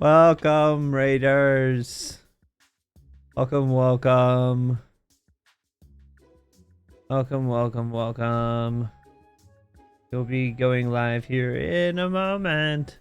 Welcome, Raiders. Welcome, welcome. Welcome, welcome, welcome. You'll be going live here in a moment.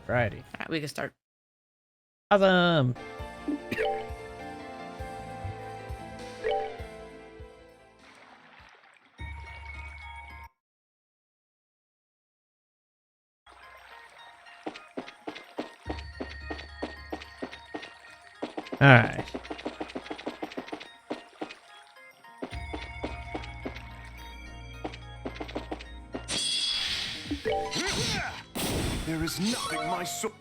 Alrighty. Alright, we can start. Awesome. Alright. There is nothing my sword.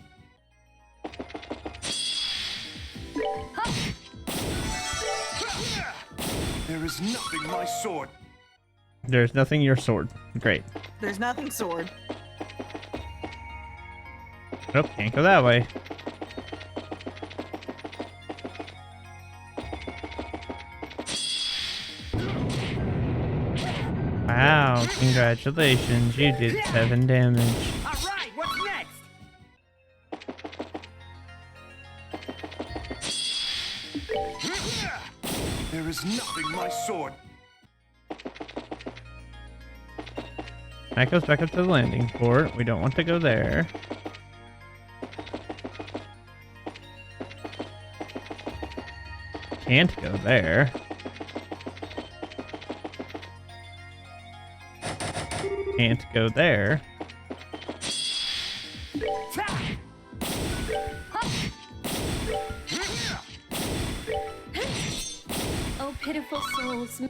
There is nothing my sword. There's nothing your sword. Great. There's nothing sword. Nope, can't go that way. Wow, congratulations. You did 7 damage. Alright, what's next? There is nothing my sword. That goes back up to the landing port. We don't want to go there. Can't go there. Can't go there. Oh, pitiful souls.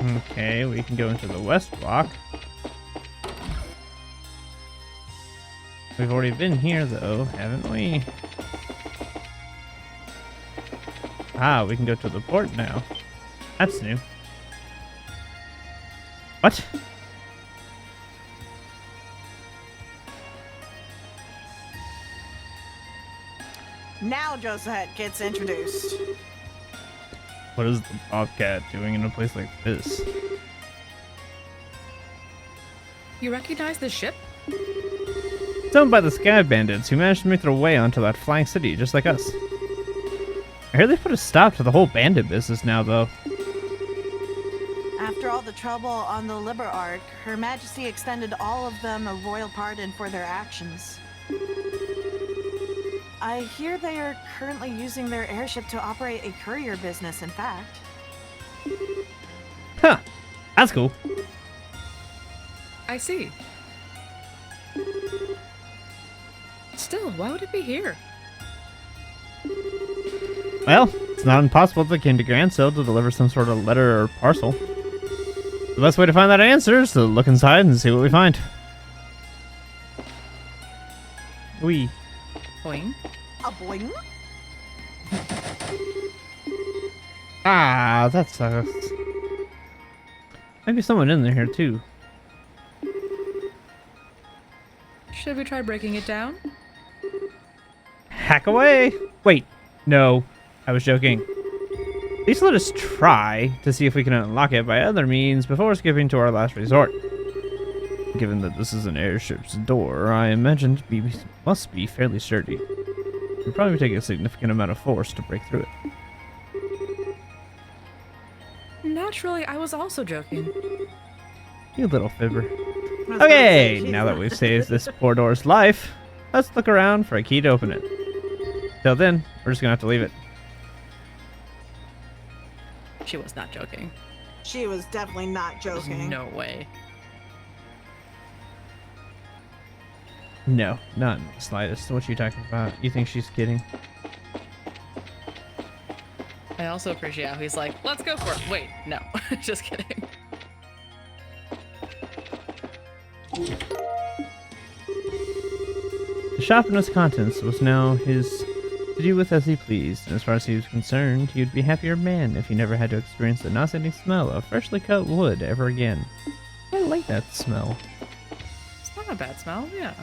Okay, we can go into the west block. We've already been here, though, haven't we? Ah, we can go to the port now. That's new. What? Now Josette gets introduced. What is the Bobcat doing in a place like this? You recognize the ship? It's owned by the Sky Bandits, who managed to make their way onto that flying city, just like us. I hear they put a stop to the whole bandit business now, though. After all the trouble on the Liber Arc, Her Majesty extended all of them a royal pardon for their actions. I hear they are currently using their airship to operate a courier business, in fact. Huh. That's cool. I see. Still, why would it be here? Well, it's not impossible if they came to Grandsill to deliver some sort of letter or parcel. The best way to find that answer is to look inside and see what we find. Wee. Boing. A boing? Ah, that sucks. Maybe someone in there here too. Should we try breaking it down? Hack away! Wait, no, I was joking. At least let us try to see if we can unlock it by other means before skipping to our last resort. Given that this is an airship's door, I imagine it must be fairly sturdy. It would probably take a significant amount of force to break through it. Naturally, I was also joking. You little fibber. I was gonna Okay, say, she's now that not- we've saved this poor door's life, let's look around for a key to open it. Till then, we're just gonna have to leave it. She was not joking. She was definitely not There's joking. no way. No, not in the slightest. What are you talking about? You think she's kidding? I also appreciate how he's like, let's go for it. Wait, no. Just kidding. The shop and its contents was now his to do with as he pleased, and as far as he was concerned, he would be a happier man if he never had to experience the nauseating smell of freshly cut wood ever again. I like that smell. It's not a bad smell, yeah.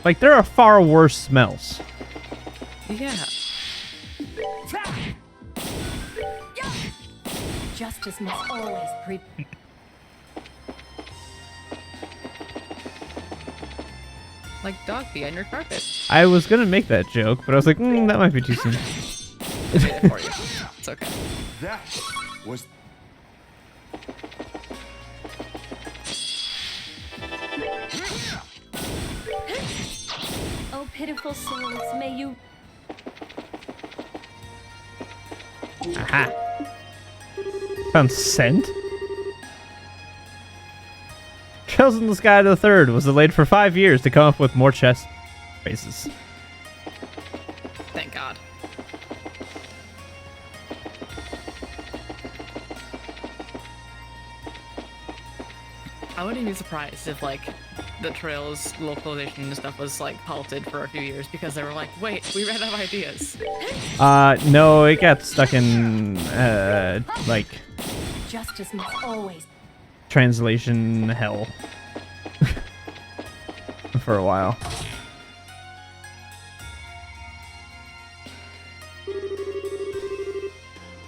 Like, there are far worse smells. Yeah. Justice must always like dog pee on your carpet. I was gonna make that joke, but I was like, that might be too soon. I made it for you. It's okay. That was Oh, pitiful souls, may you... Aha. Found scent. Trails in the Sky the Third was delayed for 5 years to come up with more chest spaces. Thank God. I wouldn't be surprised if, like, the trail's localization and stuff was, like, halted for a few years because they were like, wait, we ran out of ideas. No, it got stuck in, like, Justice must always... translation hell for a while.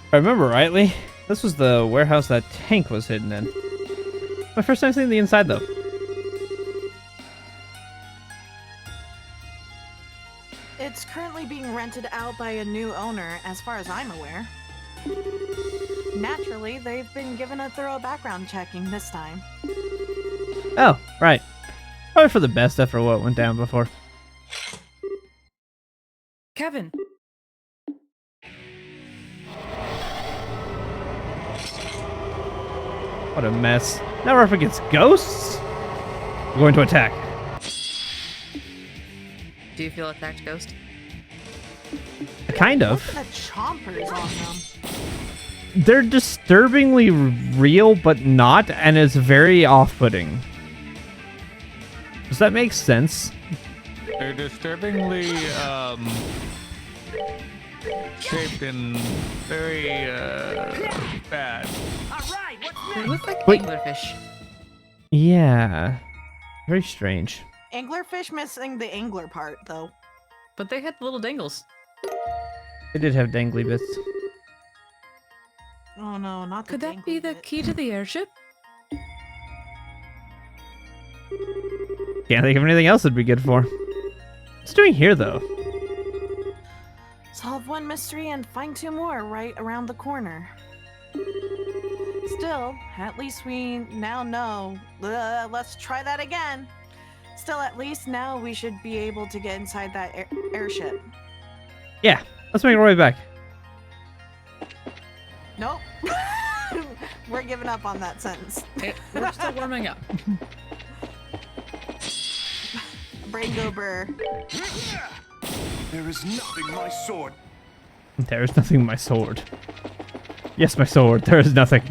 If I remember rightly, this was the warehouse that Tank was hidden in. My first time seeing the inside, though. It's currently being rented out by a new owner, as far as I'm aware. Naturally, they've been given a thorough background checking this time. Oh, right. Probably for the best after what went down before. Kevin. What a mess. Now we're up against ghosts? We're going to attack. Do you feel attacked, Ghost? Kind Look of. at the chompers on them. They're disturbingly real, but not, and it's very off-putting. Does that make sense? They're disturbingly shaped in very bad. They look like Wait. anglerfish. Yeah. Very strange. Anglerfish missing the angler part, though. But they had little dangles. They did have dangly bits. Oh no, not the Could that be dangly the bit. key to the airship? Can't think of anything else it'd be good for. What's it doing here, though? Solve one mystery and find two more right around the corner. Still, at least we now know. Let's try that again. Still, at least now we should be able to get inside that airship. Yeah, let's make our way back. Nope. We're giving up on that sentence. We're still warming up. Brain go burr. there is nothing my sword. There is nothing in my sword. Yes, my sword. There is nothing.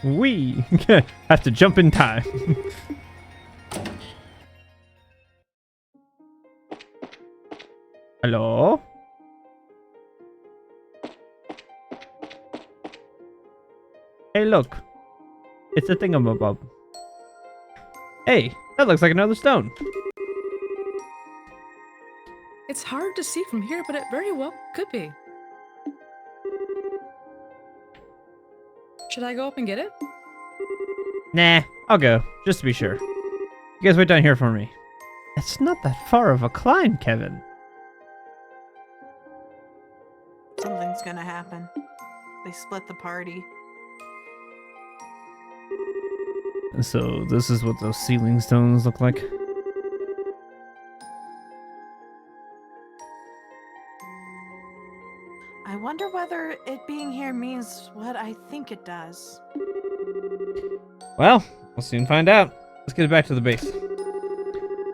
We have to jump in time. Hello? Hey, look. It's a thingamabob. Hey, that looks like another stone. It's hard to see from here, but it very well could be. Should I go up and get it? Nah, I'll go, just to be sure. You guys wait down here for me. It's not that far of a climb, Kevin. Something's gonna happen. They split the party. So this is what those ceiling stones look like. I wonder whether it being here means what I think it does. Well, we'll soon find out. Let's get back to the base.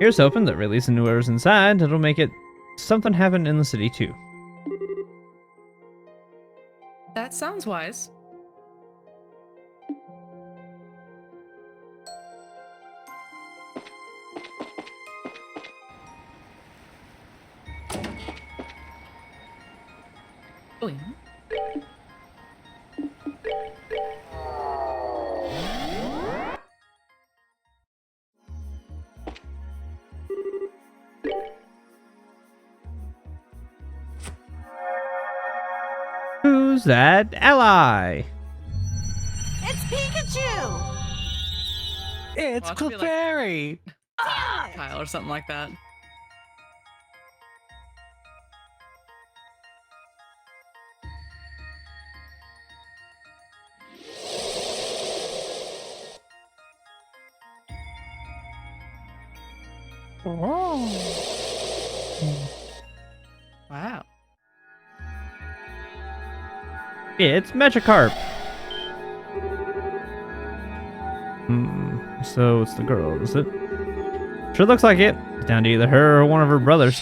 Here's hoping that releasing whoever's inside, it'll make it something happen in the city too. That sounds wise. Boing. Who's that ally? It's Pikachu! It's Well, it should be like- Clefairy. Damn it. Kyle or something like that. Wow. It's Magikarp. So it's the girl, is it? Sure looks like it. It's down to either her or one of her brothers.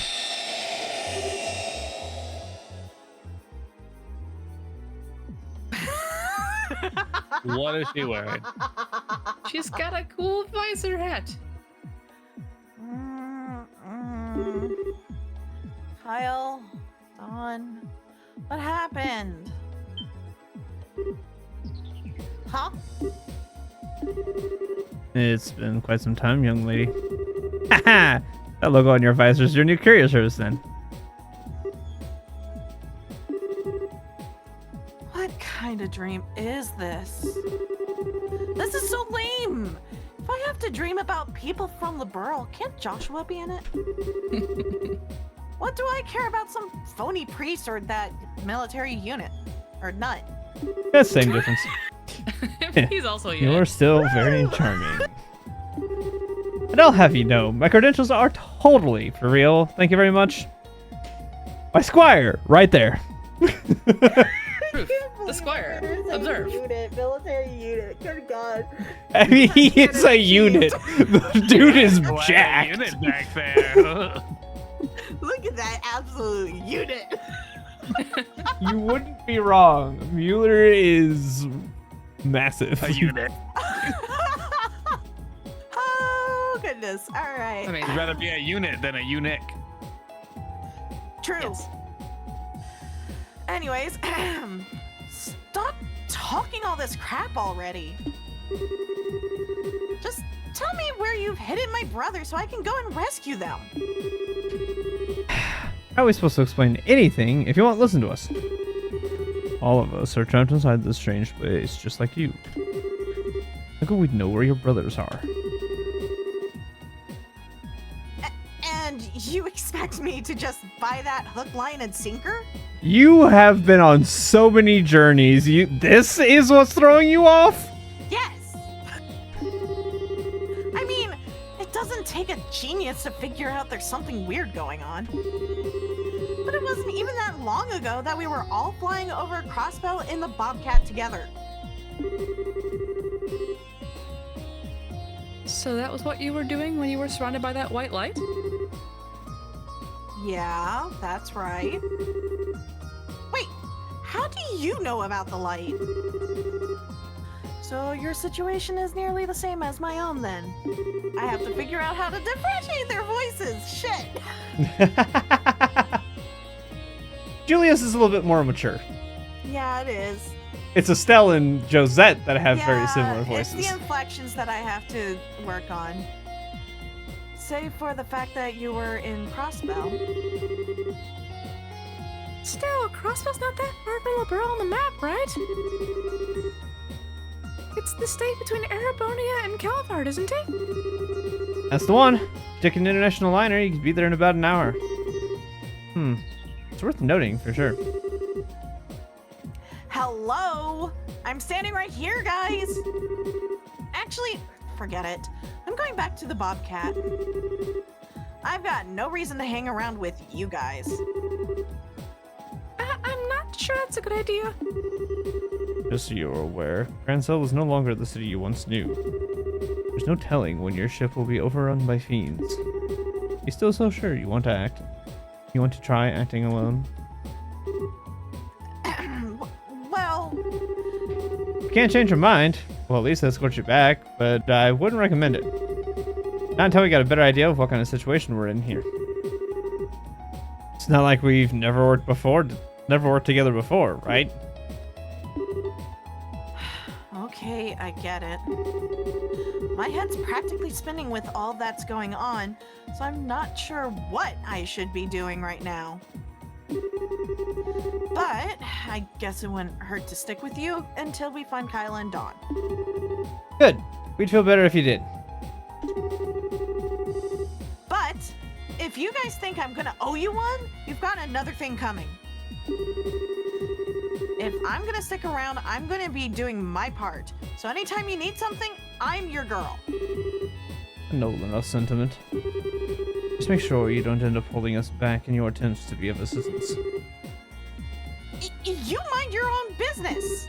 What is she wearing? She's got a cool visor hat. Kyle, Dawn, what happened? Huh? It's been quite some time, young lady. Haha! That logo on your visor is your new courier service then. What kind of dream is this? This is so lame! If I have to dream about people from the borough, can't Joshua be in it? What do I care about some phony priest or that military unit? Or nut? That's the same difference. He's also a You're unit. still very charming. And I'll have you know, my credentials are totally for real. Thank you very much. My squire, right there. Proof. The squire. Observe. Military unit. Good God. I mean, he is a unit. The dude is Why a jacked. unit back there. Look at that absolute unit. You wouldn't be wrong. Mueller is massive. A unit. Oh, goodness. All right. I mean, You'd rather be a unit than a eunuch. True. yes. Anyways, stop talking all this crap already. Just tell me where you've hidden my brother so I can go and rescue them. How are we supposed to explain anything if you won't listen to us? All of us are trapped inside this strange place, just like you. How could we know where your brothers are? And you expect me to just buy that hook, line, and sinker? You have been on so many journeys. This is what's throwing you off? Yes! I mean, it doesn't take a genius to figure out there's something weird going on. But it wasn't even that long ago that we were all flying over Crossbow in the Bobcat together. So that was what you were doing when you were surrounded by that white light? Yeah, that's right. Wait, how do you know about the light? So your situation is nearly the same as my own then. I have to figure out how to differentiate their voices. Shit. Julius is a little bit more mature. Yeah, it is. It's Estelle and Josette that have very Yeah, similar It's voices. the inflections that I have to work on. Save for the fact that you were in Crossbow. Still, Crossbow's not that far from the borough on the map, right? It's the state between Erebonia and Calvard, isn't it? That's the one. Take an international liner, you can be there in about an hour. It's worth noting for sure. Hello? I'm standing right here, guys. Actually, forget it. I'm going back to the Bobcat. I've got no reason to hang around with you guys. I'm not sure that's a good idea. Just so you're aware, Grancel is no longer the city you once knew. There's no telling when your ship will be overrun by fiends. You're still so sure you want to act? You want to try acting alone? Well, If you can't change your mind, well, at least escort you back, but I wouldn't recommend it. Not until we got a better idea of what kind of situation we're in here. It's not like we've never worked together before, right? okay, I get it. My head's practically spinning with all that's going on, so I'm not sure what I should be doing right now. But I guess it wouldn't hurt to stick with you until we find Kyla and Dawn. Good. We'd feel better if you did. But if you guys think I'm gonna owe you one, you've got another thing coming. If I'm gonna stick around, I'm gonna be doing my part. So anytime you need something, I'm your girl. A noble enough sentiment. Just make sure you don't end up holding us back in your attempts to be of assistance. You mind your own business.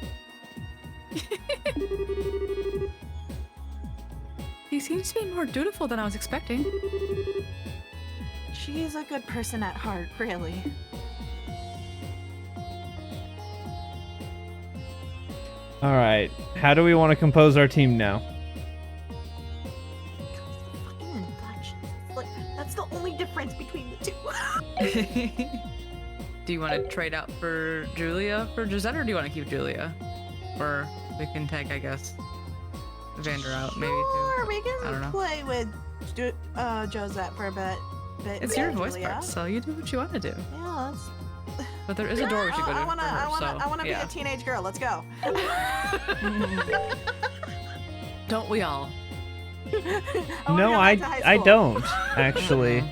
He seems to be more dutiful than I was expecting. She is a good person at heart, really. Alright, how do we want to compose our team now? Fucking inflections. Like, that's the only difference between the two. Do you want to trade out for Julia for Josette, or do you want to keep Julia? Or we can take, I guess, Vander out, maybe Sure, too. we I don't can know. play with Josette for a bit. It's your voice part, so you do what you want to do. Yeah, that's... But there is a door we should go to. I wanna be yeah. a teenage girl. Let's go. Don't we all? No, I don't, actually.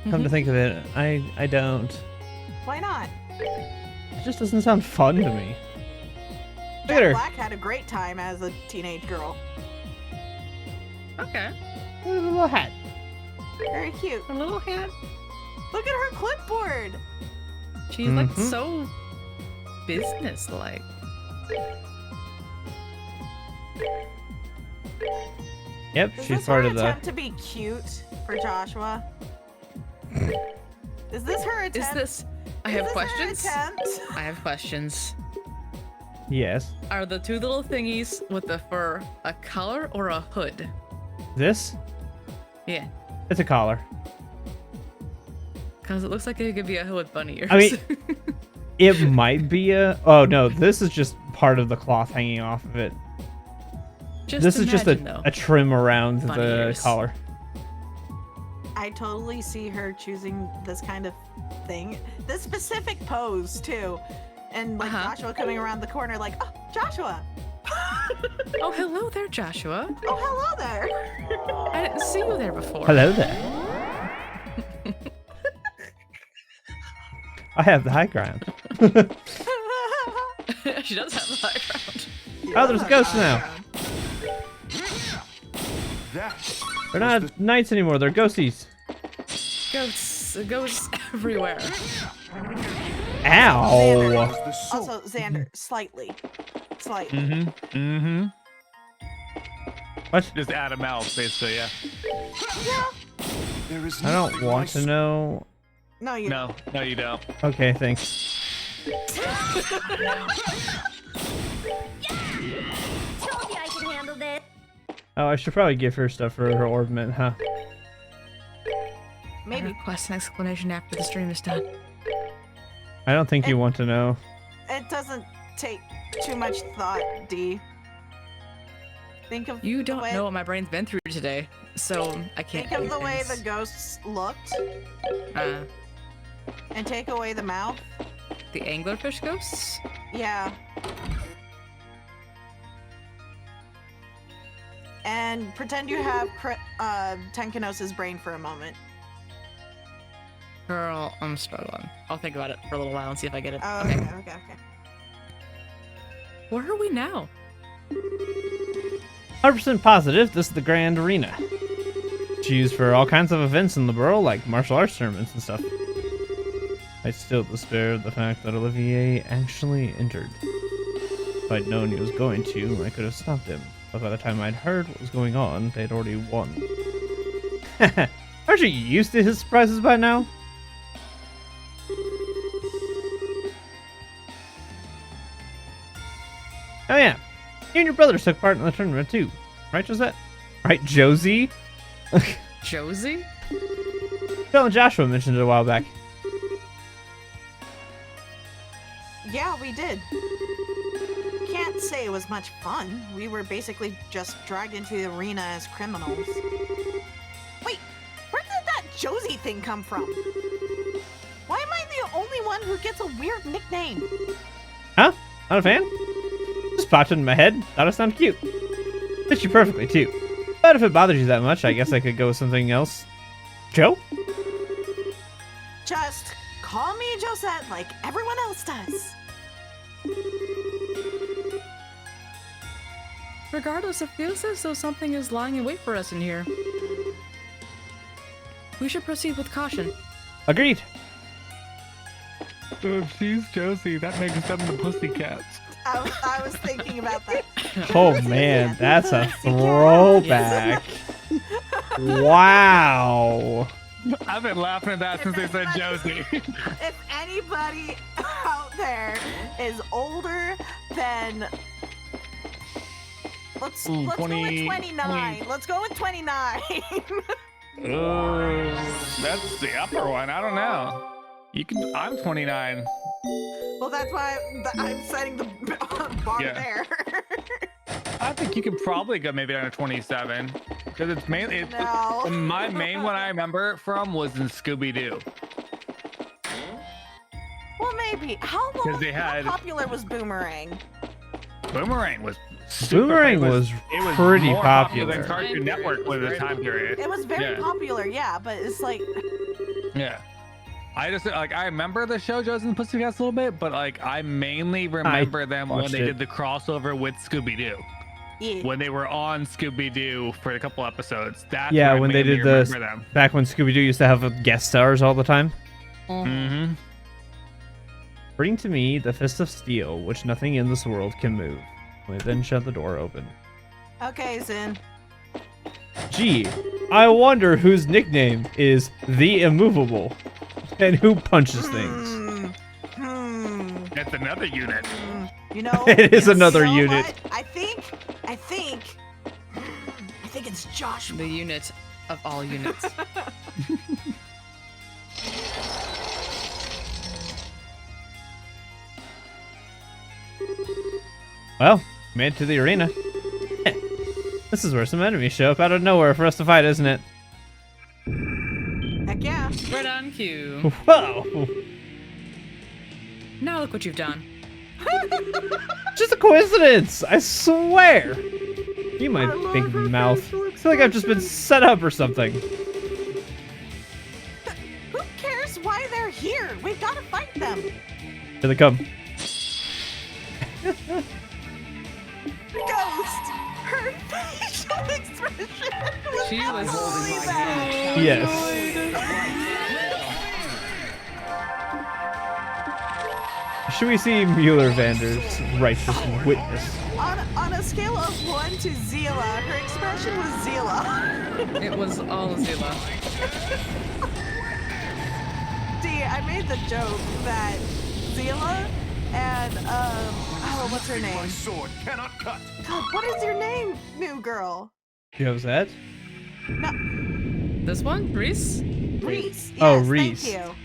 Come to think of it, I don't. Why not? It just doesn't sound fun to me. Look at Jack her. Black had a great time as a teenage girl. Okay. Look at the little hat. Very cute. A little hat. Look at her clipboard. She's like Mhm. so business-like. Yep, Is she's this part her of the... attempt to be cute for Joshua? Is this her attempt? Is this? I Is have this her questions. attempt? I have questions. Yes. Are the two little thingies with the fur a collar or a hood? This? Yeah, It's a collar. because it looks like it could be a hood with bunny ears. I mean, it might be a... Oh, no, this is just part of the cloth hanging off of it. This is just imagine, though. a trim around Bunny the ears. collar. I totally see her choosing this kind of thing. This specific pose, too. And, like, Uh-huh. Joshua coming around the corner like, oh, Joshua! Oh, hello there, Joshua. Oh, hello there! I didn't see you there before. Hello there. I have the high ground. She does have the high ground. Oh, there's ghosts now. That They're not knights anymore, they're ghosties. Ghosts everywhere. Ow! was the sword. Also, Xander, slightly. Slightly. Mm-hmm. Mm-hmm. What? Just add a mouth, basically, yeah. There is I don't nothing want my to know. No, you No, no, you don't. Okay, thanks. Told you I could handle it. Oh, I should probably give her stuff for her ornament, huh? I Maybe. request an explanation after the stream is done. I don't think you want to know. It doesn't take too much thought, D. Think of You the don't way, know what my brain's been through today, so I can't. Think of do the way things. the ghosts looked, Uh, and take away the mouth. the anglerfish ghosts. Yeah. And pretend you have Tenkanos's brain for a moment. Girl, I'm struggling. I'll think about it for a little while and see if I get it. Oh, Okay. okay. Where are we now? 100% positive this is the Grand Arena. It's used for all kinds of events in the borough, like martial arts tournaments and stuff. I still despair of the fact that Olivier actually entered. If I'd known he was going to, I could have stopped him. But by the time I'd heard what was going on, they'd already won. Aren't you used to his surprises by now? Oh yeah, you and your brothers took part in the tournament too, right, Josette? Right, Josie? Josie? Phil and Joshua mentioned it a while back. Yeah, we did. Can't say it was much fun. We were basically just dragged into the arena as criminals. Wait, where did that Josie thing come from? Why am I the only one one who gets a weird nickname. Huh? Not a fan? Just popped into my head. Thought it sounded cute. Fits you perfectly, too. But if it bothers you that much, I guess I could go with something else. Joe? Just call me Josette like everyone else does. Regardless, it feels as though something is lying in wait for us in here. We should proceed with caution. Agreed. So if she's Josie, that makes them the Pussycats. I was thinking about that. Oh man, that's a throwback. Wow. I've been laughing at that since they said Josie. If anybody out there is older than let's go with 20. 29. Let's go with 29. That's the upper one. I don't know. You can. I'm 29. Well, that's why I'm setting the bar Yeah. there. I think you can probably go maybe down to 27 because it's mainly. No. My main one I remember from was in Scooby Doo. Well, maybe. How popular was Boomerang? Boomerang was. Super, Boomerang it was it pretty more popular. than Cartoon Network was the time period. It was very Yeah. popular, yeah, but it's like Yeah. I just like I remember the show Josie and the Pussycats a little bit, but like I mainly remember them when watched they it. did the crossover with Scooby Doo. yeah. When they were on Scooby Doo for a couple episodes. That's Yeah, where I when they mainly did the remember them. back when Scooby Doo used to have guest stars all the time. Mm-hmm. Bring to me the fist of steel, which nothing in this world can move. We then shut the door open. Okay, Zin. Gee, I wonder whose nickname is the Immovable, and who punches things. That's another unit. You know, It is another you know unit. what? I think it's Joshua. The unit of all units. Well, made it to the arena. This is where some enemies show up out of nowhere for us to fight, isn't it? Heck yeah. Right on cue. Whoa! Now look what you've done. Just a coincidence, I swear. You my big mouth. I feel like I've just been set up or something. Who cares why they're here? We've got to fight them. Here they come. Ghost. Her facial expression. She was absolutely bad. Yes. Should we see Mueller Vander's righteous witness? On a scale of 1 to Zila, her expression was Zila. It was all Zila. I made the joke that Zila and what's her name? My sword cannot cut. God, what is your name, new girl? Josette? No, This one? Reese? Reese. Yes, Oh, Reese. Thank you.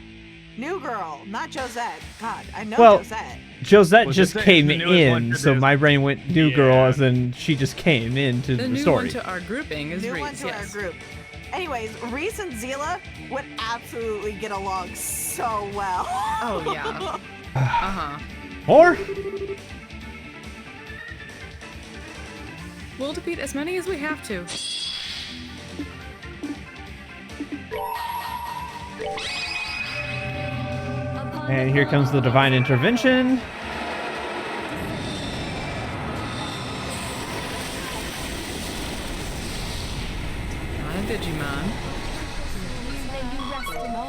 New girl, not Josette. God, I know Well, Josette. Josette Was just it the came newest one in, to so this? my brain went new girl Yeah. as in she just came into The the new story. one to our grouping is New Reese, one to yes. our group. Anyways, Reese and Zila would absolutely get along so well. Oh, yeah. Uh-huh. Or We'll defeat as many as we have to. and here comes the divine intervention. Not a Digimon.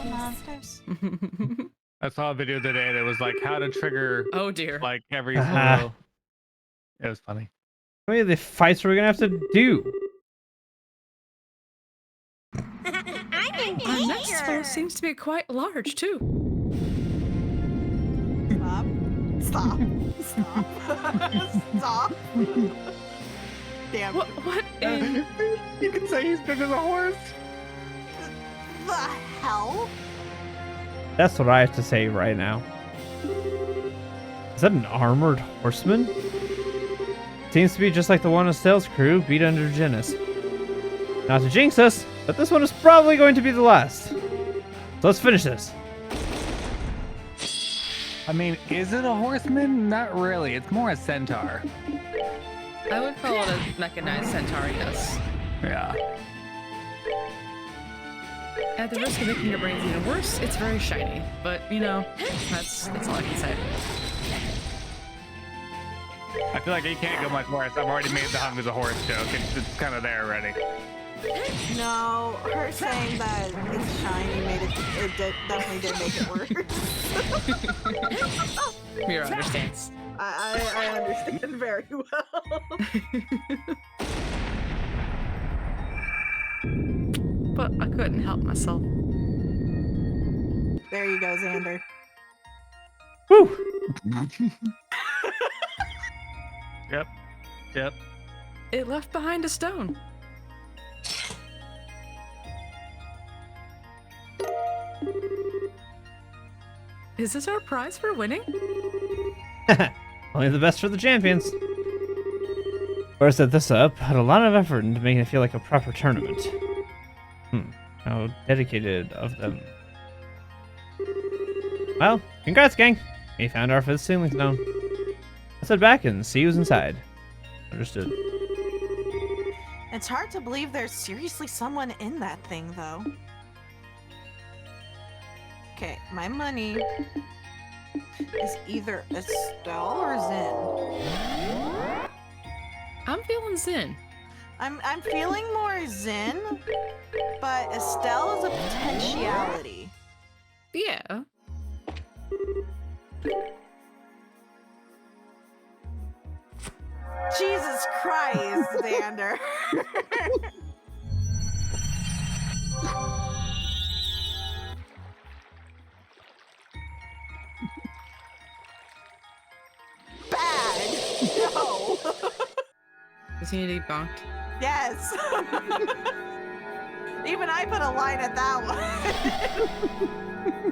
Monsters. I saw a video today that was like how to trigger Oh, dear. like every Ah. single. It was funny. How many of the fights are we gonna have to do? Our next foe seems to be quite large, too. Stop. Stop. Stop. Damn. What in... You can say he's bigger than a horse. The hell? That's what I have to say right now. Is that an armored horseman? Seems to be just like the one Estelle's crew beat under Genis. Not to jinx us, but this one is probably going to be the last. So let's finish this. I mean, is it a horseman? Not really. It's more a centaur. I would call it a mechanized centaur, yes. Yeah. At the risk of making your brains even worse, it's very shiny. But, you know, that's all I can say. I feel like you can't go much worse. I've already made the hung as a horse joke. It's kind of there already. No, her saying that it's shiny made definitely did make it worse. Mira understands. I understand very well. But I couldn't help myself. There you go, Xander. Woo! Yep. It left behind a stone. Is this our prize for winning? Only the best for the champions. Whoever set this up had a lot of effort into making it feel like a proper tournament. How dedicated of them. Well, congrats, gang. We found our fifth ceiling stone. Let's head back and see who's inside. Understood. It's hard to believe there's seriously someone in that thing, though. Okay, my money is either Estelle or Zin. I'm feeling Zen. I'm feeling more Zin, but Estelle is a potentiality. Yeah. Jesus Christ, Xander. Bad. No. Does he need to be bonked? Yes. Even I put a line at that one.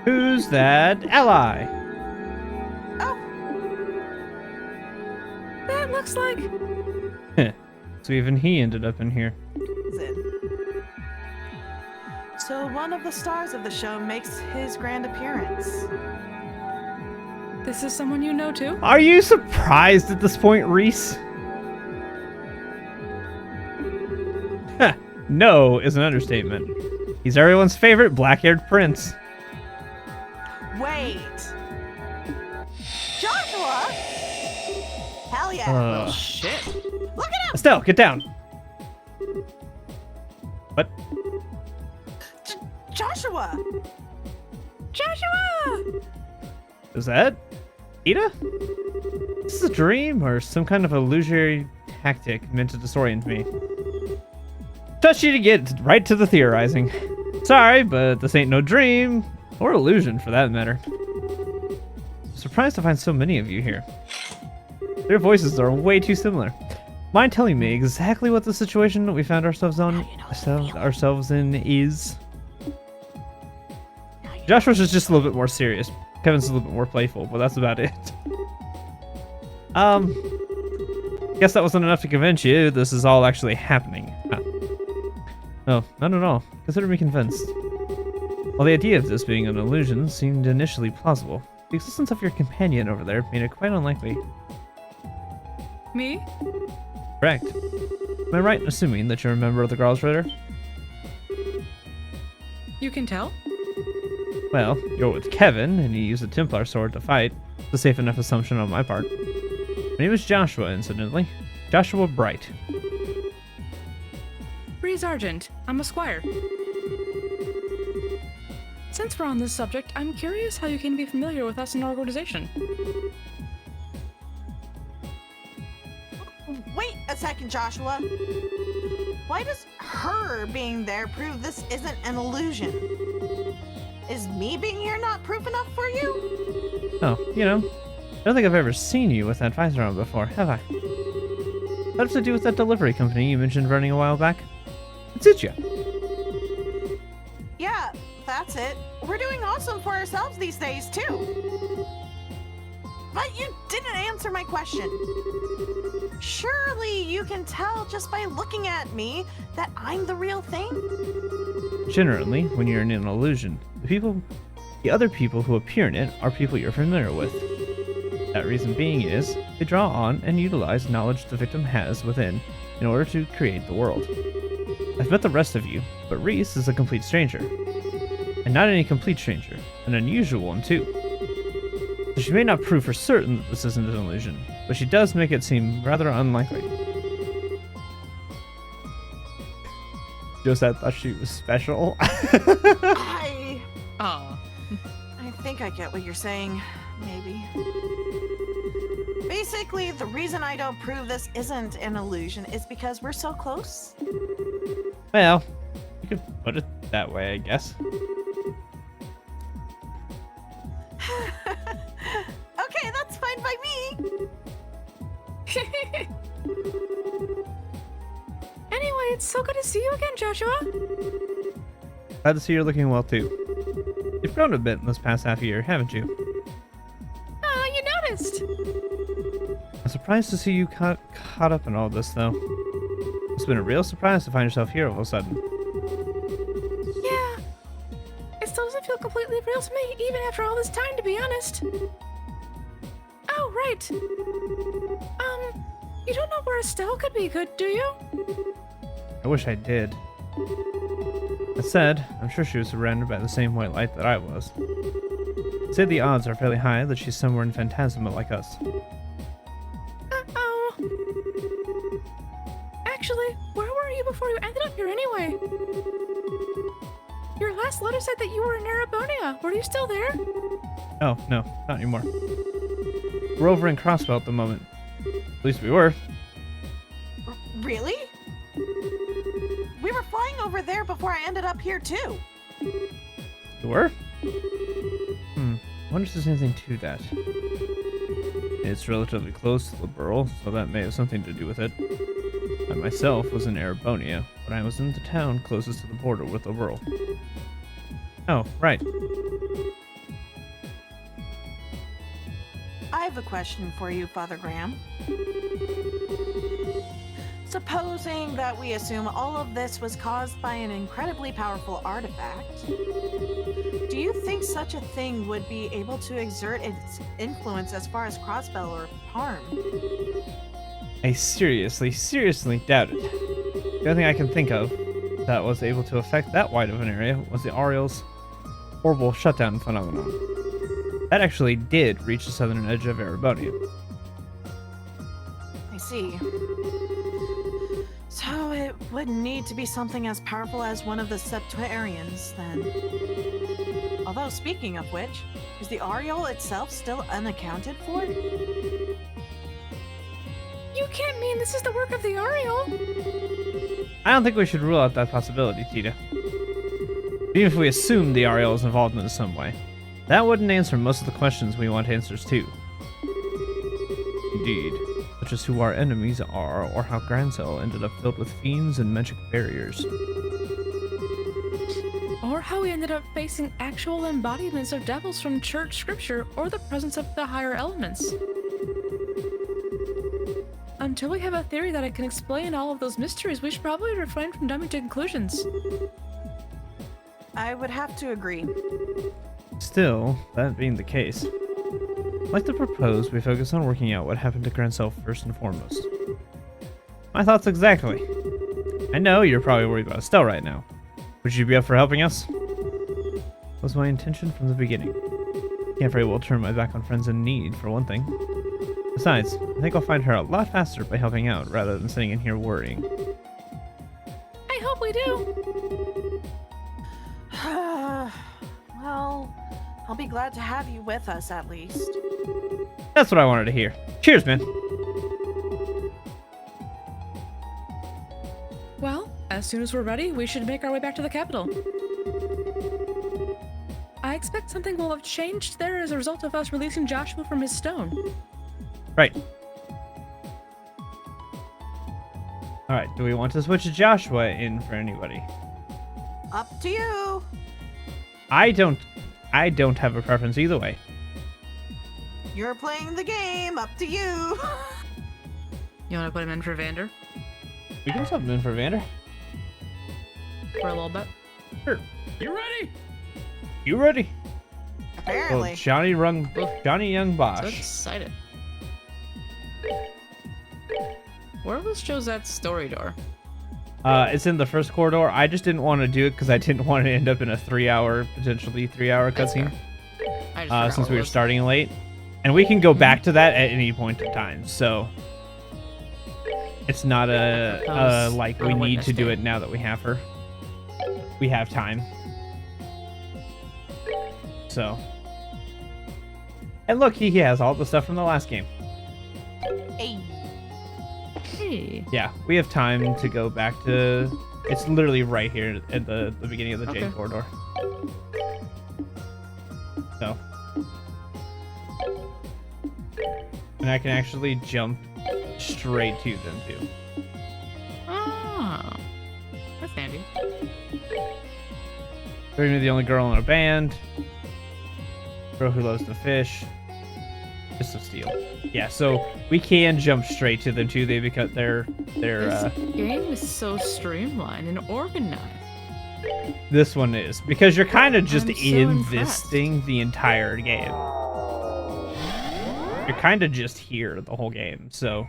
Who's that ally? Oh, That looks like... So even he ended up in here. Zin. So one of the stars of the show makes his grand appearance. This is someone you know too? Are you surprised at this point, Reese? No is an understatement. He's everyone's favorite black-haired prince. Wait. Joshua? Hell yeah. Uh, Shit. Look at him. Estelle, get down. What? Joshua. Joshua! Is that Ida? Is this a dream or some kind of illusory tactic meant to disorient me? Touch you to get right to the theorizing. Sorry, but this ain't no dream or illusion for that matter. I'm surprised to find so many of you here. Their voices are way too similar. Mind telling me exactly what the situation we found ourselves in is? Joshua's is just a little bit more serious. Kevin's a little bit more playful, but that's about it. Guess that wasn't enough to convince you this is all actually happening. Huh. No, not at all. Consider me convinced. While the idea of this being an illusion seemed initially plausible, the existence of your companion over there made it quite unlikely. Me? Correct. Am I right in assuming that you're a member of the Girls' Ritter? You can tell? Well, you're with Kevin, and you use a Templar sword to fight. It's a safe enough assumption on my part. My name is Joshua, incidentally. Joshua Bright. Breeze Argent. I'm a squire. Since we're on this subject, I'm curious how you can be familiar with us in our organization. Wait a second, Joshua. Why does her being there prove this isn't an illusion? Is me being here not proof enough for you? Oh, you know, I don't think I've ever seen you with that visor on before, have I? What has to do with that delivery company you mentioned running a while back? It suits you. Yeah, that's it. We're doing awesome for ourselves these days, too. But you didn't answer my question. Surely you can tell just by looking at me that I'm the real thing? Generally, when you're in an illusion, the people The other people who appear in it are people you're familiar with. That reason being is, they draw on and utilize knowledge the victim has within in order to create the world. I've met the rest of you, but Reese is a complete stranger. And not any complete stranger, an unusual one too. So she may not prove for certain that this isn't an illusion, but she does make it seem rather unlikely. Josette thought she was special. Oh. I think I get what you're saying. Maybe. Basically, the reason I don't prove this isn't an illusion is because we're so close. Well, you could put it that way, I guess. Okay, that's fine by me. Anyway, it's so good to see you again, Joshua. Glad to see you're looking well too. You've grown a bit in this past half year, haven't you? Oh, you noticed. I'm surprised to see you caught up in all this, though. It's been a real surprise to find yourself here all of a sudden. Yeah. It still doesn't feel completely real to me, even after all this time, to be honest. Oh, right. You don't know where Estelle could be good, do you? I wish I did. That said, I'm sure she was surrounded by the same white light that I was. I'd say the odds are fairly high that she's somewhere in Phantasma like us. Uh-oh. Actually, where were you before you ended up here anyway? Your last letter said that you were in Erebonia. Were you still there? Oh, no, not anymore. We're over in Crossbelt at the moment. At least we were. Really? We were flying over there before I ended up here too. We were? I wonder if there's anything to that. It's relatively close to the Burl, so that may have something to do with it. I myself was in Erebonia, but I was in the town closest to the border with the Burl. Oh, right. I have a question for you, Father Graham. Supposing that we assume all of this was caused by an incredibly powerful artifact, do you think such a thing would be able to exert its influence as far as Crossbell or Parm? I seriously doubt it. The only thing I can think of that was able to affect that wide of an area was the Ariel's horrible shutdown phenomenon. That actually did reach the southern edge of Erebonia. I see. So it would need to be something as powerful as one of the Septuarians, then. Although, speaking of which, is the Ariel itself still unaccounted for? You can't mean this is the work of the Ariel. I don't think we should rule out that possibility, Tita. Even if we assume the Ariel is involved in it in some way, that wouldn't answer most of the questions we want answers to. Indeed, such as who our enemies are, or how Grancel ended up filled with fiends and magic barriers. Or how we ended up facing actual embodiments of devils from church scripture, or the presence of the higher elements. Until we have a theory that it can explain all of those mysteries, we should probably refrain from jumping to conclusions. I would have to agree. Still, that being the case, I'd like to propose we focus on working out what happened to Grancel first and foremost. My thoughts exactly. I know you're probably worried about Estelle right now. Would you be up for helping us? That was my intention from the beginning. Can't very well turn my back on friends in need, for one thing. Besides, I think I'll find her a lot faster by helping out rather than sitting in here worrying. I hope we do. Well, I'll be glad to have you with us at least. That's what I wanted to hear. Cheers, man. Well, as soon as we're ready, we should make our way back to the capital. I expect something will have changed there as a result of us releasing Joshua from his stone. Right. Alright, do we want to switch Joshua in for anybody? Up to you. I don't have a preference either way. You're playing the game. Up to you. You want to put him in for Vander? We can sub him in for Vander. For a little bit? Sure. You ready? You ready? Apparently. Johnny Young So Bosch. excited. Where was Josette's story door? It's in the first corridor. I just didn't want to do it because I didn't want to end up in a potentially 3-hour That's cutscene. I just forgot Since what we it were was. starting late. And we can go back to that at any point in time. So it's not like on we a need witness to do day. it now that we have her. We have time. So. And look, he has all the stuff from the last game. Hey. Hey. Yeah, we have time to go back to... It's literally right here at the beginning of the Jade Okay. corridor. So. And I can actually jump straight to them, too. Oh. That's handy. We're gonna be the only girl in a band. Girl who loves to fish. Just of steel. Yeah, so we can jump straight to them too. They're This game is so streamlined and organized. this one is because you're kind of just I'm so in this impressed. thing the entire game. You're kind of just here the whole game. So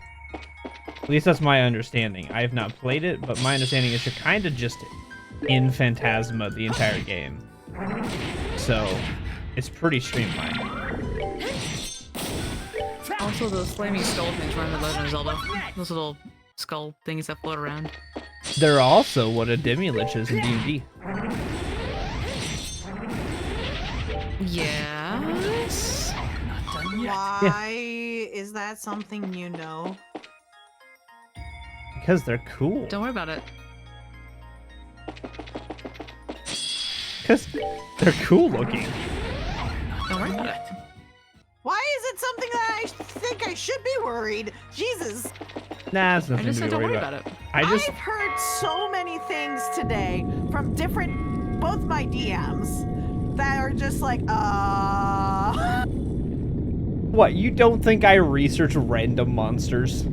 at least that's my understanding. I have not played it, but my understanding is you're kind of just in Phantasma the entire game. So it's pretty streamlined. Also, those flaming skull things run in Legend of Zelda. Those little skull things that float around. They're also what a demi-lich is in D&D. Yes. Why is that something you know? Because they're cool. Don't worry about it. Because they're cool looking. Don't worry about it. Why is it something that I think I should be worried? Jesus. Nah, it's I nothing just to said be don't worried worry about. about it. I just I've heard so many things today from both my DMs that are just like, What, you don't think I research random monsters?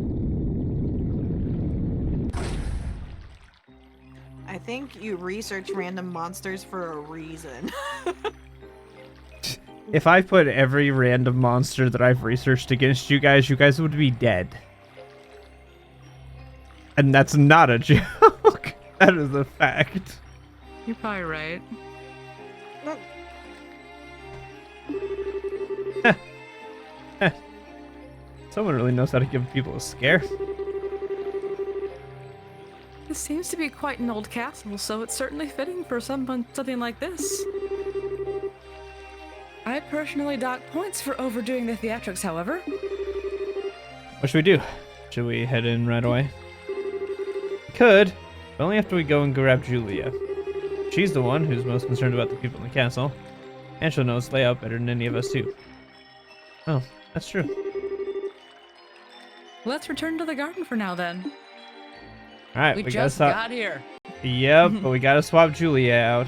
I think you research random monsters for a reason. If I put every random monster that I've researched against you guys would be dead. And that's not a joke. That is a fact. You're probably right. Someone really knows how to give people a scare. This seems to be quite an old castle, so it's certainly fitting for something like this. I personally dock points for overdoing the theatrics, however. What should we do? Should we head in right away? We could, but only after we go and grab Julia. She's the one who's most concerned about the people in the castle, and she'll know its layout better than any of us too. Oh, that's true. Let's return to the garden for now, then. All right, We we just gotta got here. Yep, but we gotta swap Julia out.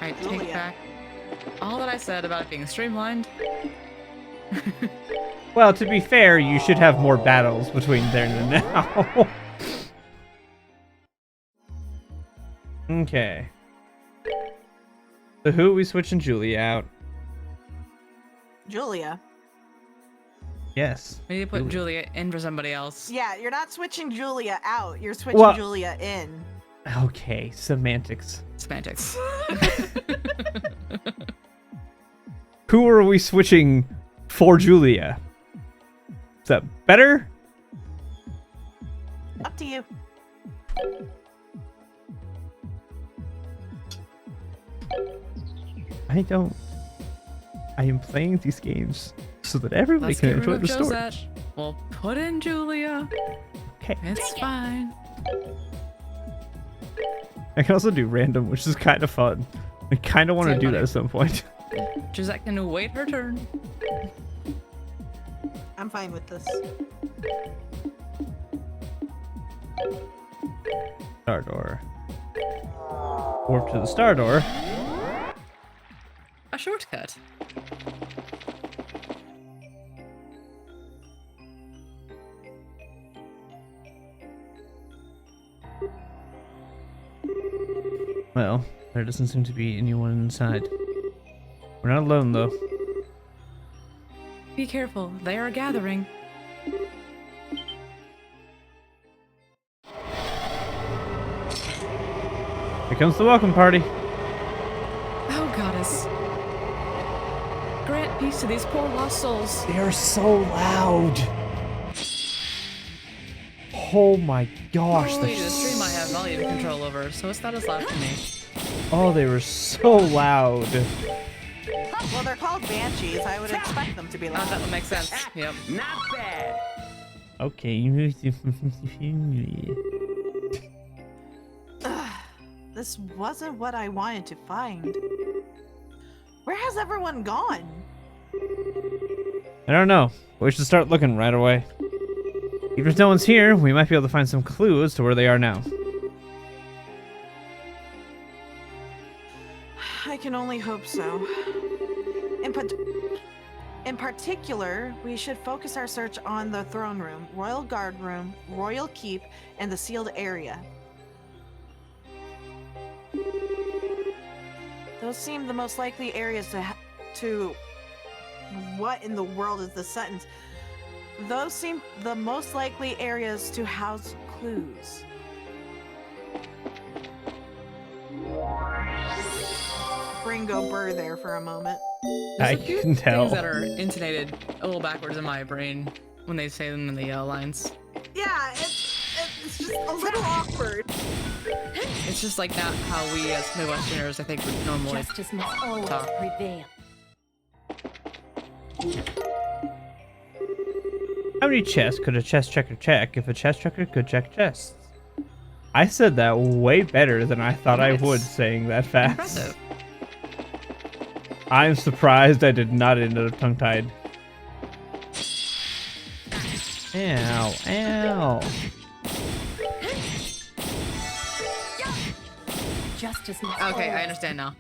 I take Julia. back all that I said about it being streamlined. Well, to be fair, you should have more battles between then and now. Okay. So who are we switching Julia out? Julia. Yes. We need to put Julia in for somebody else. Yeah, you're not switching Julia out. You're switching Well- Julia in. Okay, semantics. Semantics. Who are we switching for Julia? Is that better? Up to you. I am playing these games so that everybody Let's can get rid enjoy of the story. Josette. We'll put in Julia. Okay. It's fine. I can also do random, which is kind of fun. I kind of want to Same do money. that at some point. Josette can wait her turn. I'm fine with this. Star door. Warp to the star door. A shortcut. Well, there doesn't seem to be anyone inside. We're not alone, though. Be careful, they are gathering. Here comes the welcome party. Oh, goddess. Grant peace to these poor lost souls. They are so loud. Oh my gosh. Holy, the stream I have volume control over, so it's not as loud to me. Oh, they were so loud. Well, they're called banshees. I would expect them to be loud. That would make sense. Yep. Not bad. Okay. This wasn't what I wanted to find. Where has everyone gone? I don't know. We should start looking right away. Even if no one's here, we might be able to find some clue as to where they are now. I can only hope so. In particular, we should focus our search on the throne room, royal guard room, royal keep, and the sealed area. Those seem the most likely areas to what in the world is this sentence? Those seem the most likely areas to house clues. Ringo Burr there for a moment. I There's a few can tell. Things that are intonated a little backwards in my brain when they say them in the lines. Yeah, it's just a little awkward. It's just like not how we as Midwesterners, I think, would normally Justice must always talk. prevail. How many chests could a chest checker check if a chest checker could check chests? I said that way better than I thought I would, saying that fast. Impressive. I'm surprised I did not end up tongue-tied. Ow, ow. Justice must Okay, I always understand now.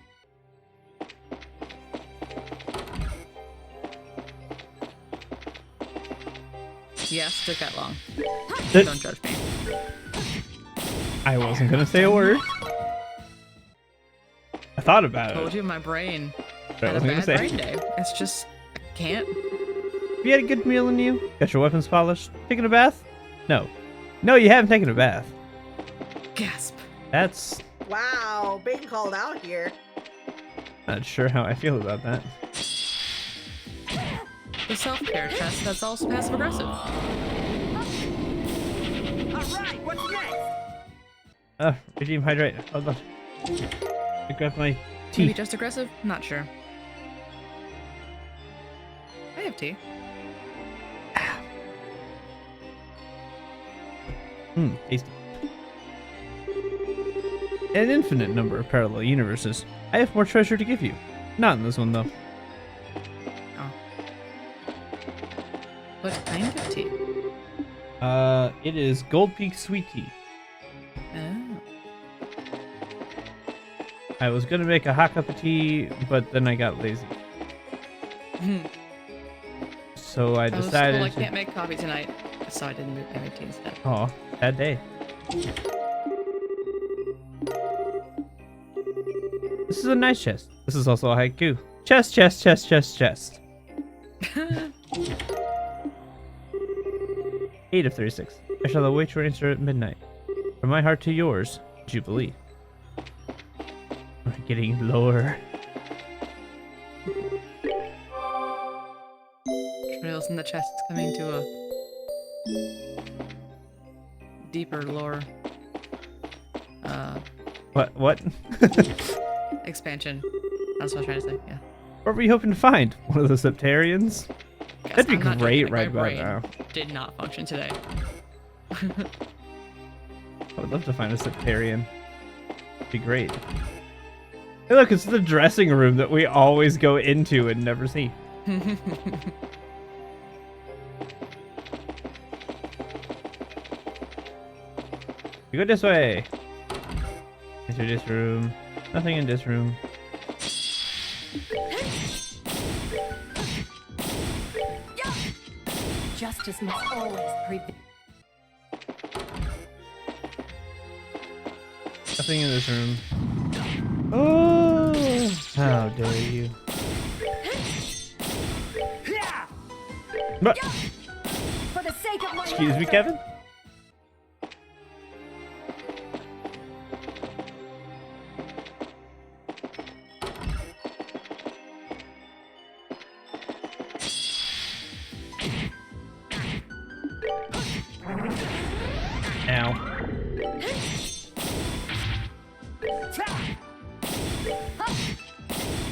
Yes, took that long. Don't judge me. I wasn't gonna say a word. I thought about Told it. you my brain But I had a wasn't gonna bad say. brain day. It's just, I can't. Have you had a good meal in you? Got your weapons polished? Taken a bath? No. No, you haven't taken a bath. Gasp. That's Wow, being called out here. not sure how I feel about that. The self-care chest that's also passive-aggressive. Alright, what's next? Redeem hydrate. Hold on. I grabbed my Maybe tea. just aggressive? Not sure. I have tea. Tasty. An infinite number of parallel universes. I have more treasure to give you. Not in this one, though. Oh. What kind of tea? It is Gold Peak Sweet Tea. Oh. I was gonna make a hot cup of tea, but then I got lazy. So I I was decided told I to... can't make coffee tonight, so I didn't make tea instead. Oh, bad day. This is a nice chest. This is also a haiku. Chest, chest, chest, chest, chest. 8 of 36. I shall await your answer at midnight. From my heart to yours, Jubilee. We're getting lower. Trails in the chest is coming to a deeper lore. What? Expansion. That's what I was trying to say, yeah. What were you hoping to find? One of the Septarians? Yes, That'd be I'm not great joking, right my about brain now. did not function today. I would love to find a Septarian. It'd be great. Hey, look, it's the dressing room that we always go into and never see. You go this way. Enter this room. Nothing in this room. Justice must always prevail. Nothing in this room. Oh, how dare you. But, For the sake of my excuse me, master. Kevin? Ow.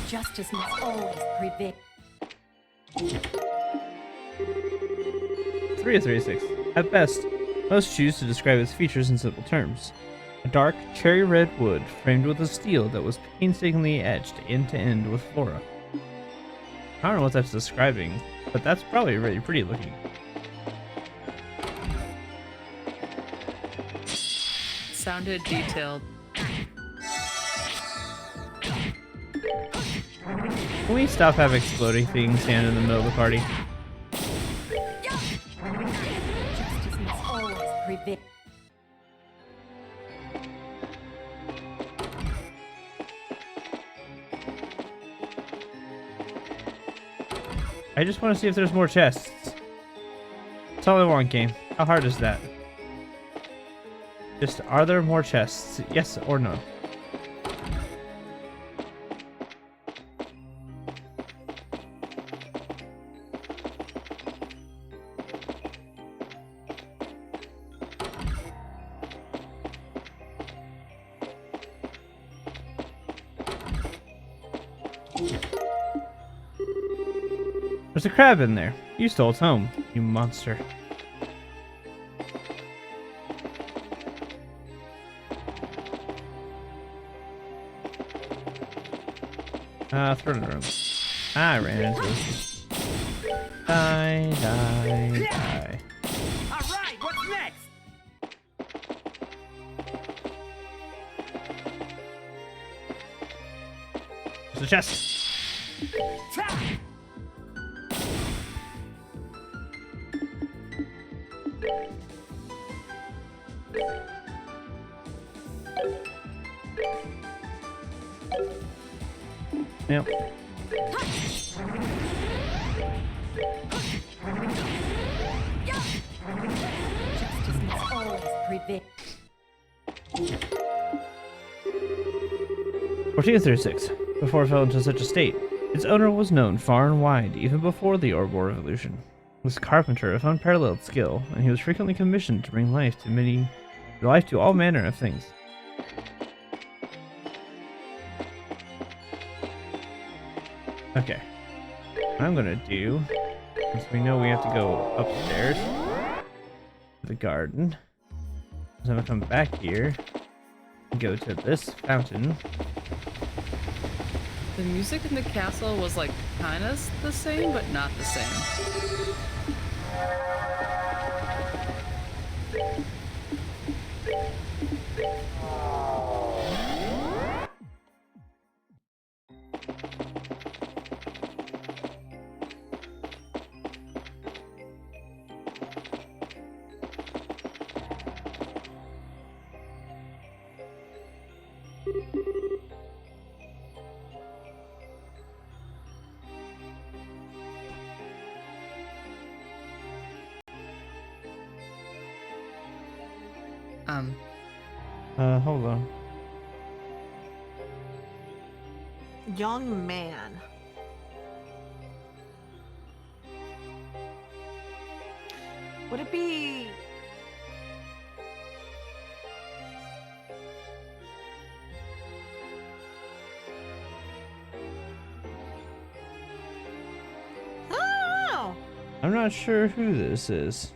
Justice must always prevail. 306. At best, most choose to describe its features in simple terms. A dark, cherry red wood framed with a steel that was painstakingly etched end to end with flora. I don't know what that's describing, but that's probably really pretty looking. Sounded detailed. Can we stop having exploding things stand in the middle of the party? Justice must always prevail. I just want to see if there's more chests. That's all I want, game. How hard is that? Just, are there more chests? Yes or no? There's a crab in there. You stole its home, you monster. Throw it in the room. I ran into this. Die, die, die. Alright, what's next? There's a chest. Yep. Justice must always prevail. 1436. Before it fell into such a state, its owner was known far and wide, even before the Orb War Revolution. He was a carpenter of unparalleled skill, and he was frequently commissioned to bring life to all manner of things. Okay. What I'm gonna do, since we know we have to go upstairs to the garden, is I'm gonna come back here and go to this fountain. The music in the castle was like kind of the same, but not the same. Hold on. Young man. Would it be... Oh! I'm not sure who this is.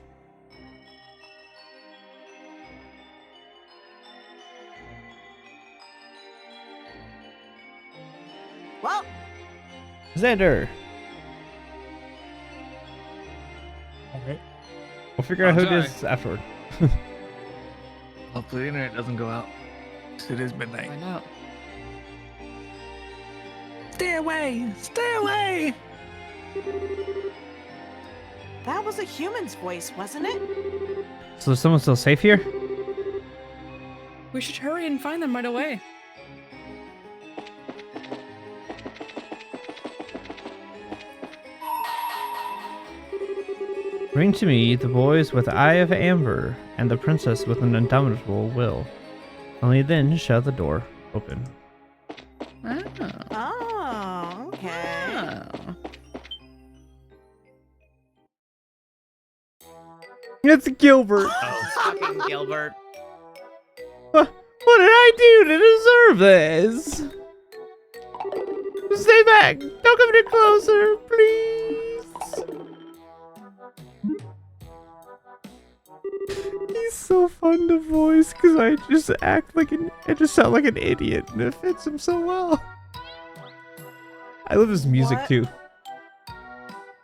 Well, Xander! Okay. We'll figure out I'll who it try. is afterward. Hopefully the internet doesn't go out. 'Cause it is midnight. Find out. Stay away! Stay away! that was a human's voice, wasn't it? So is someone still safe here? We should hurry and find them right away. Bring to me the boys with the eye of amber and the princess with an indomitable will. Only then shall the door open. Oh. Oh, okay. Oh. It's Gilbert. Oh, fucking Gilbert. What did I do to deserve this? Stay back. Don't come any closer, please. He's so fun to voice because I just sound like an idiot and it fits him so well. I love his music What? too.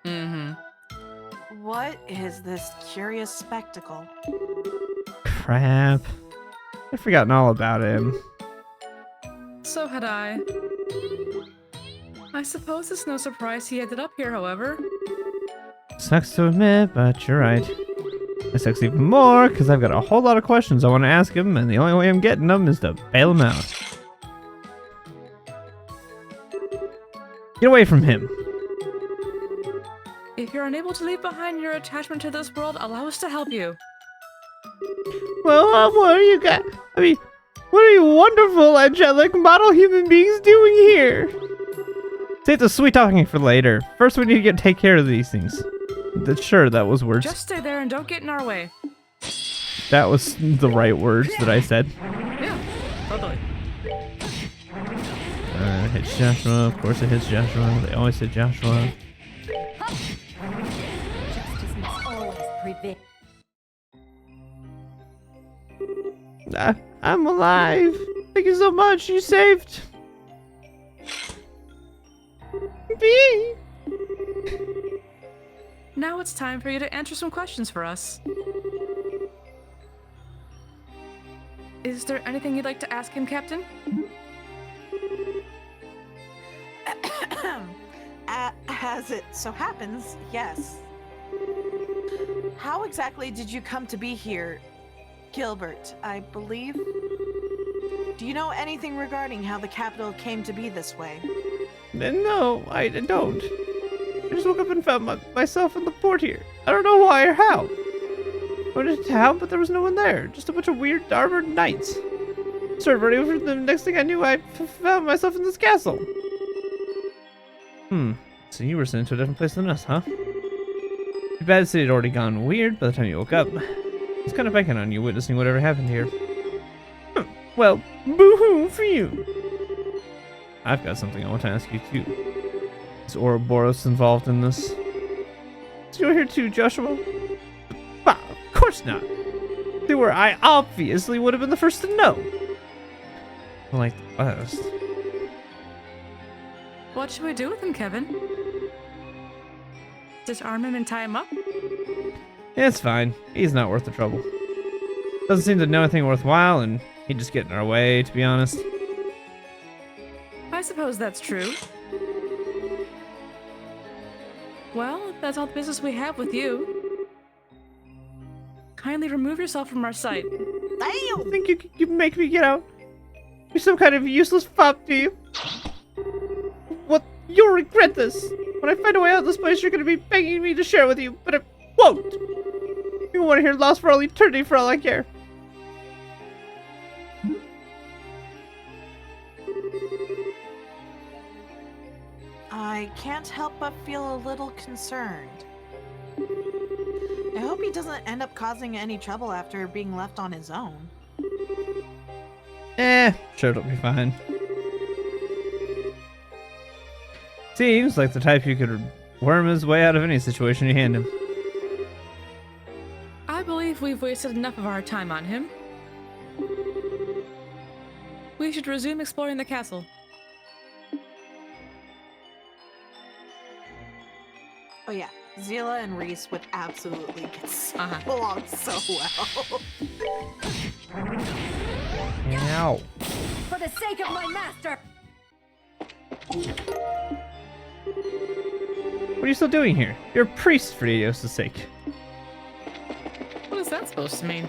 Mm-hmm. What is this curious spectacle? Crap. I'd forgotten all about him. So had I. I suppose it's no surprise he ended up here, however. Sucks to admit, but you're right. It sucks even more because I've got a whole lot of questions I want to ask him, and the only way I'm getting them is to bail him out. Get away from him. If you're unable to leave behind your attachment to this world, allow us to help you. Well, what are you got? I mean, what are you wonderful, angelic model human beings doing here? Save the sweet talking for later. First, we need to take care of these things. Sure, that was words. Just stay there and don't get in our way. That was the right words that I said. Yeah, totally. Hits Joshua. Of course, it hits Joshua. They always hit Joshua. Justice must always prevail. I'm alive. Thank you so much. You saved me. Now it's time for you to answer some questions for us. Is there anything you'd like to ask him, Captain? As it so happens, yes. How exactly did you come to be here, Gilbert, I believe? Do you know anything regarding how the capital came to be this way? No, I don't. I just woke up and found myself in the port here. I don't know why or how. I went into town, but there was no one there. Just a bunch of weird armored knights. Started running over the next thing I knew, I found myself in this castle. So you were sent to a different place than us, huh? Too bad the city had already gone weird by the time you woke up. I was kind of banking on you witnessing whatever happened here. Well, boo-hoo for you. I've got something I want to ask you too. Is Ouroboros involved in this? Is you here too, Joshua? Bah, of course not. If they were, I obviously would have been the first to know. Like the West. What should we do with him, Kevin? Disarm him and tie him up? It's fine. He's not worth the trouble. Doesn't seem to know anything worthwhile, and he'd just get in our way, to be honest. I suppose that's true. Well, that's all the business we have with you. Kindly remove yourself from our sight. You think you can make me get out? You're some kind of useless fop, do you? What? You'll regret this. When I find a way out of this place, you're going to be begging me to share with you, but I won't. You want to hear lost for all eternity for all I care. I can't help but feel a little concerned. I hope he doesn't end up causing any trouble after being left on his own. Sure, it'll be fine. Seems like the type you could worm his way out of any situation you hand him. I believe we've wasted enough of our time on him. We should resume exploring the castle. Oh yeah, Zila and Reese would absolutely get Uh-huh. along so well. Ow. For the sake of my master! What are you still doing here? You're a priest, for Dios' sake. What is that supposed to mean?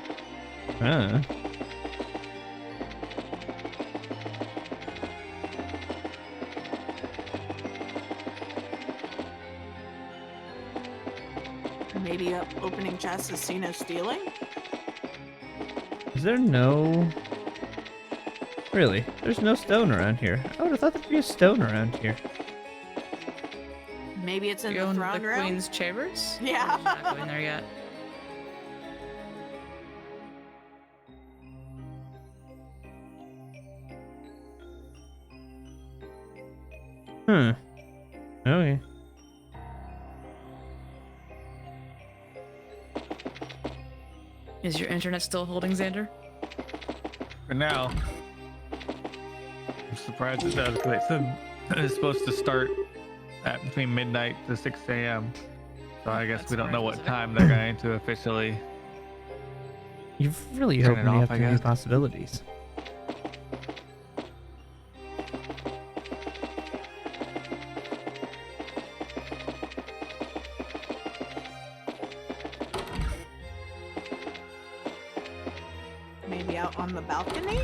Maybe somebody opening chests is seen as stealing? Is there no... Really? There's no stone around here. I would have thought there'd be a stone around here. Maybe it's in You the own throne the room? Queen's chambers? Yeah. Or you're not going there yet. Okay. Is your internet still holding, Xander? For now. I'm surprised it does, because they said it's supposed to start at between midnight to 6 a.m. So I guess That's we don't know what specific. time they're going to officially. You've really Turn it opened me off, up I to new guess. possibilities. Maybe out on the balcony?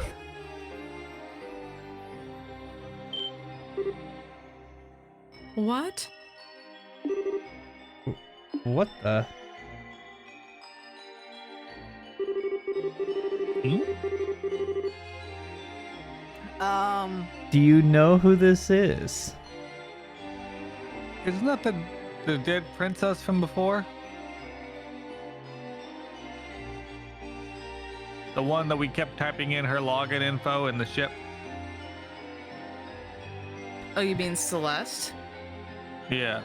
What? What the? Do you know who this is? Isn't that the dead princess from before? The one that we kept typing in her login info in the ship? Oh, you mean Celeste? Yeah.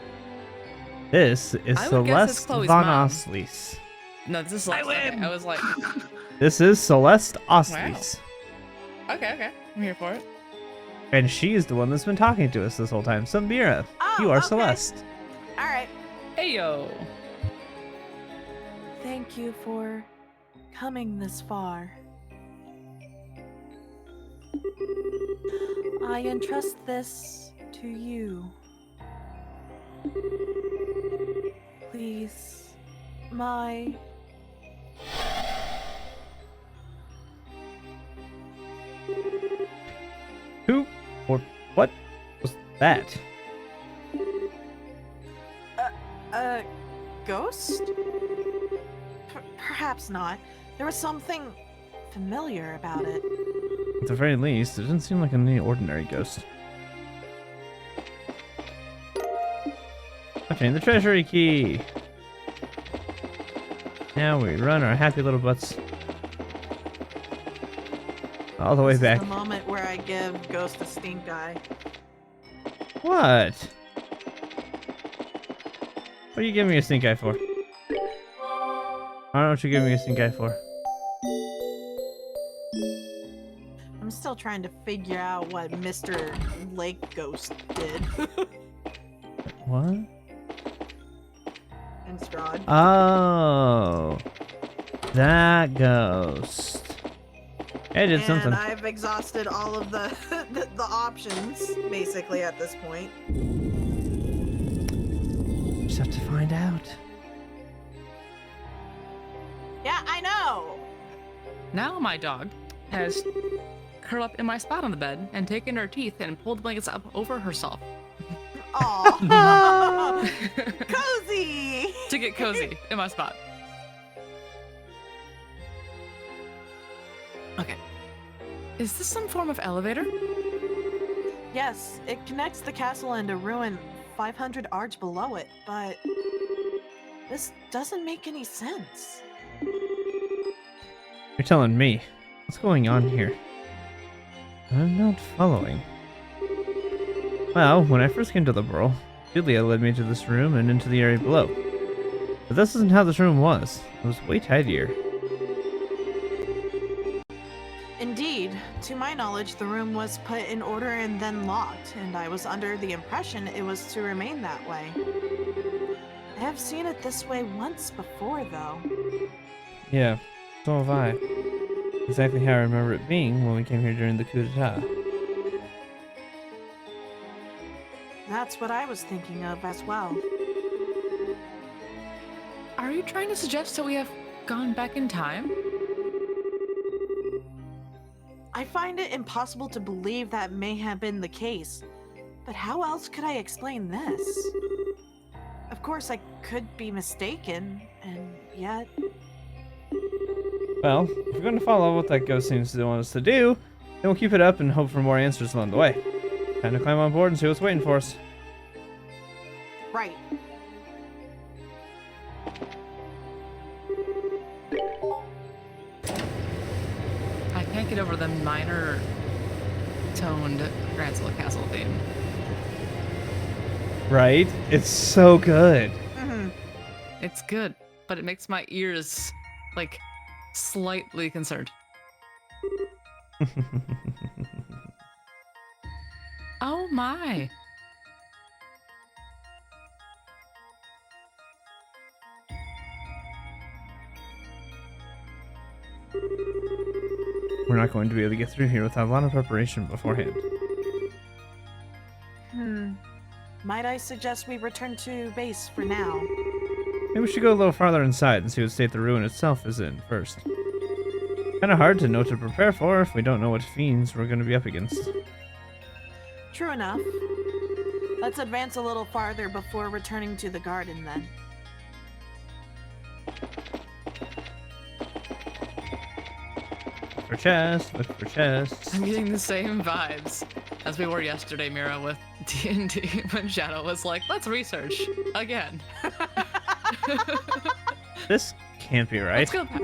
This is I would guess it's Celeste Chloe's von mom. Oslies. No, this is Celeste. Okay, I was like, This is Celeste Oslies. okay, I'm here for it. And she is the one that's been talking to us this whole time. So Mira, Oh, you are okay. Celeste. All right. Hey yo. Thank you for coming this far. I entrust this to you. Please, my... Who or what was that? A ghost? Perhaps not. There was something familiar about it. At the very least, it doesn't seem like any ordinary ghost. Obtain the treasury key. Now we run our happy little butts all the way This back. is the moment where I give Ghost a stink eye. What? What are you giving me a stink eye for? I don't know what you're giving me a stink eye for. I'm still trying to figure out what Mr. Lake Ghost did. What? And Strahd. Oh, that ghost. I did And something. I've exhausted all of the the options basically at this point. Just have to find out. Yeah, I know. Now my dog has curled up in my spot on the bed and taken her teeth and pulled the blankets up over herself Aw, cozy. to get cozy in my spot. Okay. Is this some form of elevator? Yes, it connects the castle and a ruin 500 arch below it, but this doesn't make any sense. You're telling me. What's going on here? I'm not following. Well, when I first came to the Burl, Julia led me to this room and into the area below. But this isn't how this room was. It was way tidier. Indeed, to my knowledge, the room was put in order and then locked, and I was under the impression it was to remain that way. I have seen it this way once before, though. Yeah, so have I. Exactly how I remember it being when we came here during the coup d'etat. That's what I was thinking of as well. Are you trying to suggest that we have gone back in time? I find it impossible to believe that may have been the case, but how else could I explain this? Of course, I could be mistaken, and yet... Well, if we're going to follow what that ghost seems to want us to do, then we'll keep it up and hope for more answers along the way. Time to climb on board and see what's waiting for us. Right. I can't get over the minor toned Gransel Castle theme. Right? It's so good. Mm-hmm. It's good, but it makes my ears, like, slightly concerned. Oh my. We're not going to be able to get through here without a lot of preparation beforehand. Might I suggest we return to base for now? Maybe we should go a little farther inside and see what state the ruin itself is in first. Kinda hard to know what to prepare for if we don't know what fiends we're going to be up against. True enough. Let's advance a little farther before returning to the garden then. Look for chests, look for chests. I'm getting the same vibes as we were yesterday, Mira, with D&D when Shadow was like, let's research again. This can't be right. Let's go back.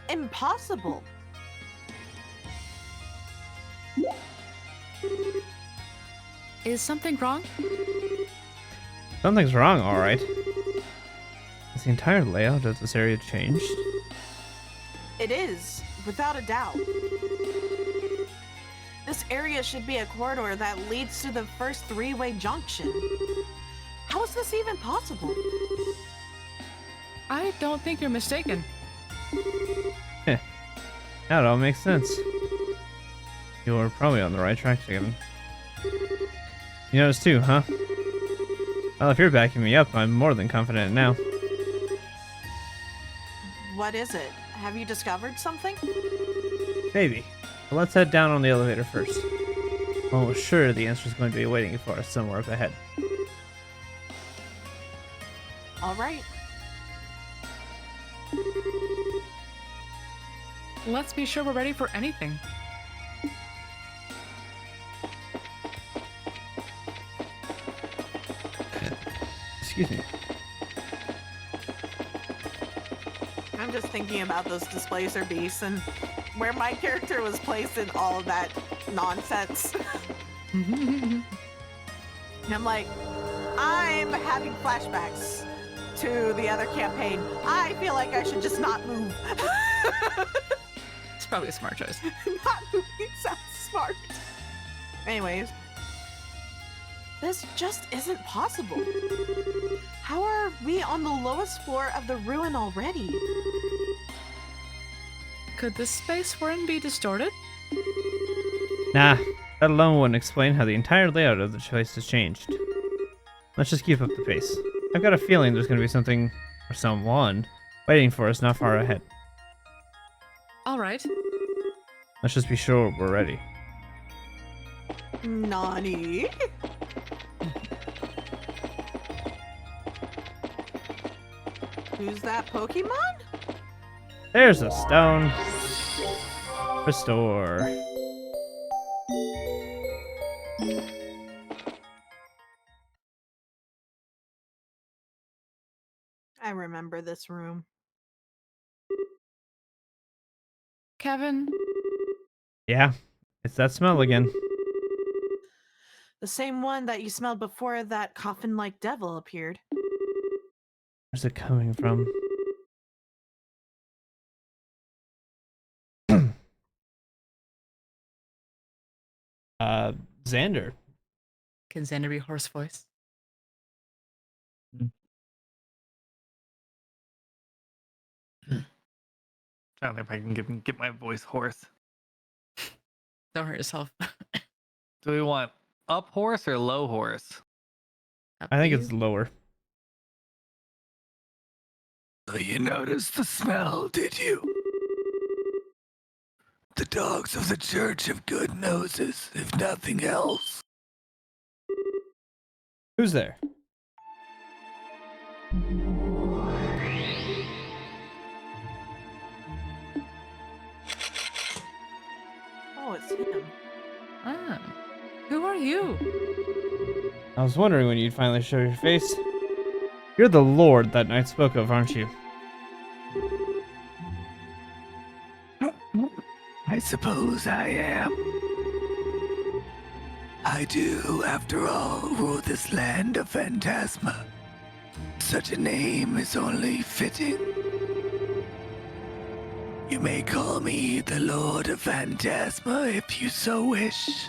Impossible! Is something wrong? Something's wrong, alright. Has the entire layout of this area changed? It is, without a doubt. This area should be a corridor that leads to the first three-way junction. How is this even possible? I don't think you're mistaken. Now it all makes sense. You're probably on the right track, Kevin. You noticed too, huh? Well, if you're backing me up, I'm more than confident now. What is it? Have you discovered something? Maybe. But let's head down on the elevator first. Oh, sure, the answer's going to be waiting for us somewhere up ahead. All right. Let's be sure we're ready for anything. Excuse me. I'm just thinking about those displacer beasts and where my character was placed in all of that nonsense. And I'm like, I'm having flashbacks to the other campaign. I feel like I should just not move. It's probably a smart choice. Not moving sounds smart. Anyways, this just isn't possible. How are we on the lowest floor of the ruin already? Could this space we're in be distorted? Nah, that alone wouldn't explain how the entire layout of the place has changed. Let's just keep up the pace. I've got a feeling there's going to be something, or someone, waiting for us not far ahead. All right. Let's just be sure we're ready. Nani? Who's that Pokemon? There's a stone. Restore. I remember this room. Kevin, Yeah, it's that smell again. The same one that you smelled before that coffin-like devil appeared. Where's it coming from? Xander. can Xander be horse voice? Trying to think if I can get my voice hoarse. Don't hurt yourself. Do we want up horse or low horse? Up I to think you. it's lower. So you noticed the smell, did you? The dogs of the church have good noses, if nothing else. Who's there? Oh, it's him. Ah. Who are you? I was wondering when you'd finally show your face. You're the Lord that knight spoke of, aren't you? I suppose I am. I do, after all, rule this land of Phantasma. Such a name is only fitting. You may call me the Lord of Phantasma if you so wish.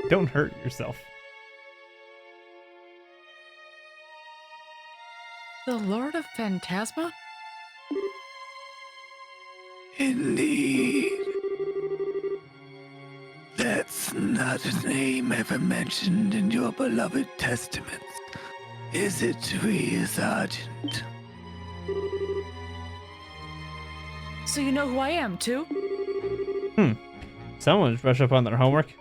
Don't hurt yourself. The Lord of Phantasma? Indeed. That's not a name ever mentioned in your beloved testaments, is it, Rhea Sergeant? So you know who I am, too? Someone's brush up on their homework.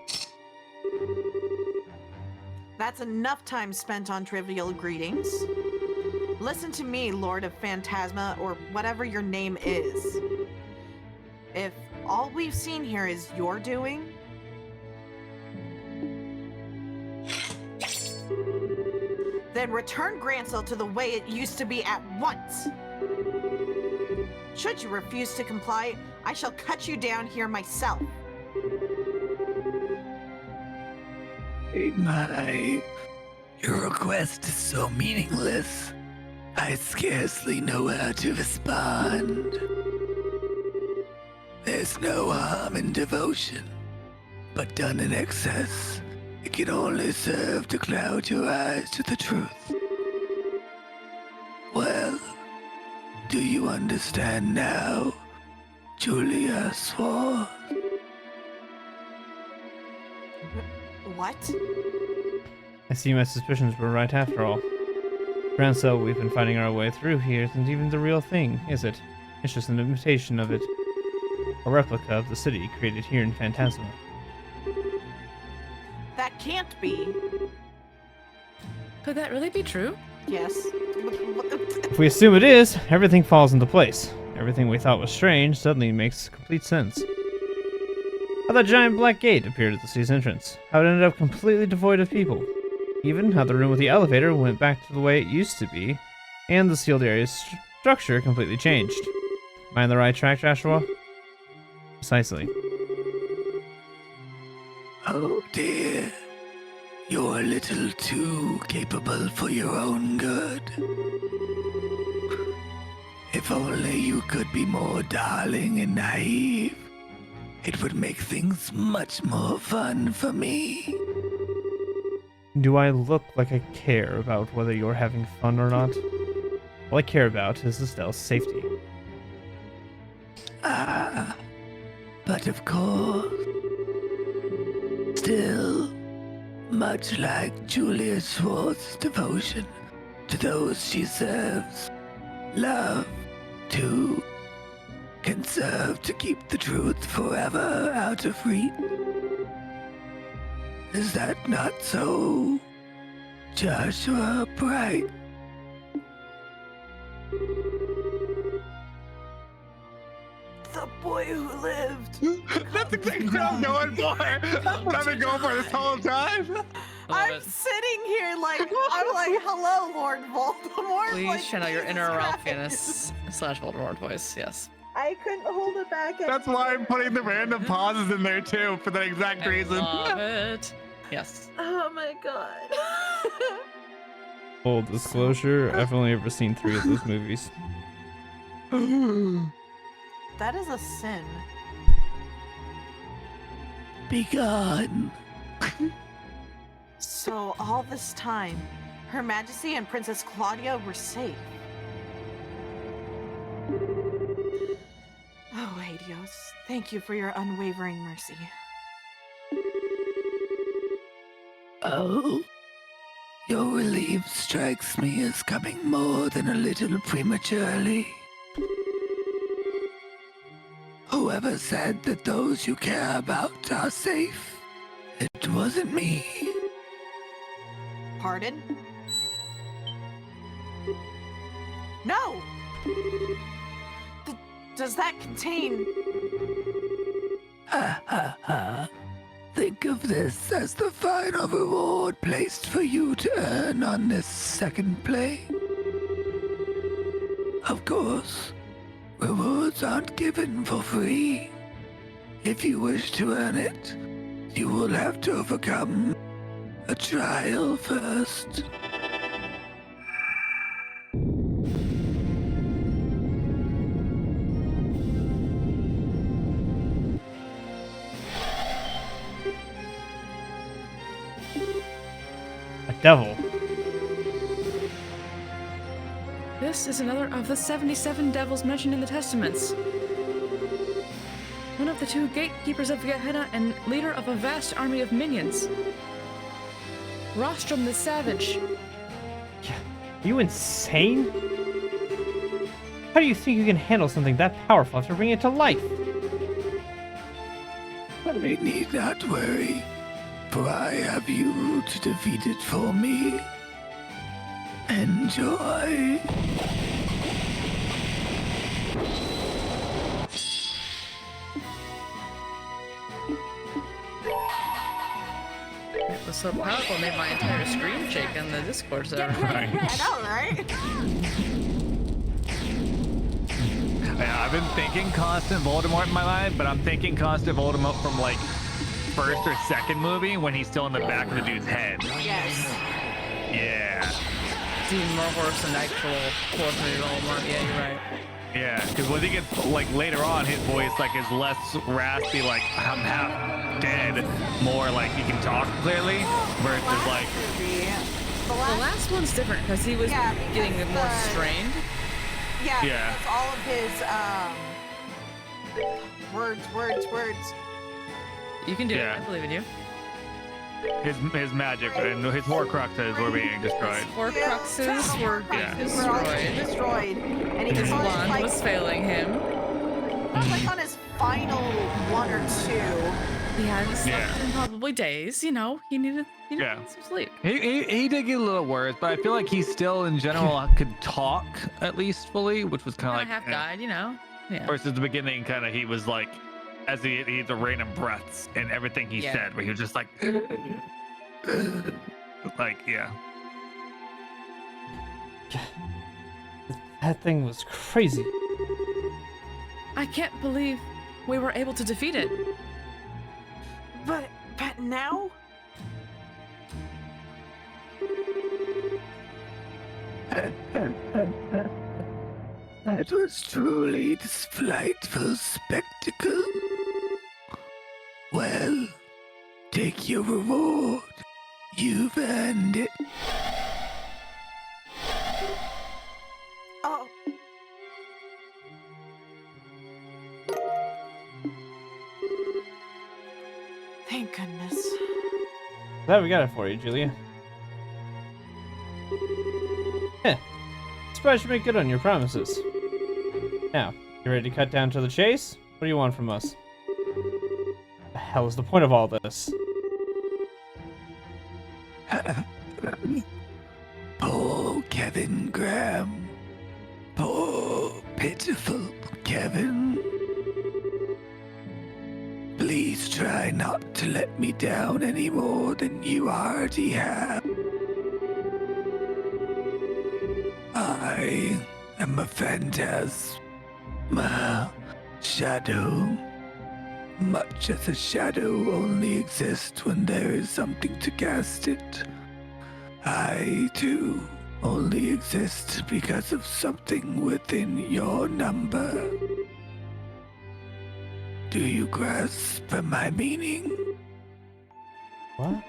That's enough time spent on trivial greetings. Listen to me, Lord of Phantasma, or whatever your name is. If all we've seen here is your doing, then return Grancel to the way it used to be at once. Should you refuse to comply, I shall cut you down here myself. Your request is so meaningless. I scarcely know how to respond. There's no harm in devotion, but done in excess, it can only serve to cloud your eyes to the truth. Well, do you understand now, Julia Swan? What? I see my suspicions were right after all. Grancel we've been finding our way through here isn't even the real thing, is it? It's just an imitation of it. A replica of the city created here in Phantasma. That can't be. Could that really be true? Yes. If we assume it is, everything falls into place. Everything we thought was strange suddenly makes complete sense. How that giant black gate appeared at the city's entrance. How it ended up completely devoid of people. Even how the room with the elevator went back to the way it used to be, and the sealed area's structure completely changed. Am I on the right track, Joshua? Precisely. Oh dear, you're a little too capable for your own good. If only you could be more darling and naive, it would make things much more fun for me. Do I look like I care about whether you're having fun or not? All I care about is Estelle's safety. Ah, but of course, still, much like Julia Schwartz's devotion to those she serves, love, too, can serve to keep the truth forever out of reach. Is that not so, Joshua Bright? The boy who lived. That's exactly what I'm going for. That's what I've been going for this whole time. I love I'm it. sitting here like, I'm like, hello, Lord Voldemort. Please like, channel your inner Jesus Ralph Christ. Fiennes / Voldemort voice. Yes. I couldn't hold it back. That's why I'm putting the random pauses in there too, for that exact I reason. love it. Yes. Oh my god. Full disclosure, I've only ever seen 3 of those movies. That is a sin. Be gone. So all this time, Her Majesty and Princess Claudia were safe. Oh, Helios, thank you for your unwavering mercy. Oh, your relief strikes me as coming more than a little prematurely. Whoever said that those you care about are safe? It wasn't me. Pardon? No! Does that contain... Ha ha ha. Think of this as the final reward placed for you to earn on this second play. Of course, rewards aren't given for free. If you wish to earn it, you will have to overcome a trial first. A devil. This is another of the 77 devils mentioned in the Testaments. One of the 2 gatekeepers of Gehenna and leader of a vast army of minions. Rostrum the Savage. Are you insane? How do you think you can handle something that powerful after bringing it to life? I need not worry, for I have you to defeat it for me. Enjoy. It was so powerful, it made my entire screen shake on the Discord server. I know, right? Yeah, I've been thinking constant Voldemort in my mind, but I'm thinking constant Voldemort from like first or second movie when he's still in the back of the dude's head. Yes. Yeah. Even more worse than actual fourth movie Voldemort. Yeah, you're right. Yeah, because when he gets like later on, his voice like is less raspy, like I'm half dead, more like he can talk clearly, versus like The The last one's different because he was Yeah, getting because more the- strained. Yeah, because all of his words. You can do Yeah. it. I believe in you. his magic and his Horcruxes were being destroyed. Horcruxes were Yeah. Were all destroyed. destroyed. And he His was on his, wand like, was failing him. like on his final 1 or 2. He hadn't slept Yeah. in probably days. You know, he needed Yeah. some sleep. He did get a little worse, but I feel like he still in general could talk at least fully, which was kind Kind of of like half died, you know. Yeah. versus the beginning. Kind of he was like, as he had the rain of breaths and everything he Yeah. said, where he was just like, like yeah. That thing was crazy. I can't believe we were able to defeat it. But now? That was truly this delightful spectacle. Well, take your reward. You've earned it. Oh. Thank goodness. Glad we got it for you, Julia. Heh. Surprised you make good on your promises. Now, you ready to cut down to the chase? What do you want from us? The hell is the point of all this? Poor Kevin Graham. Poor, pitiful Kevin. Please try not to let me down any more than you already have. I am a phantasm, a shadow. Much as a shadow only exists when there is something to cast it, I, too, only exist because of something within your number. Do you grasp my meaning? What?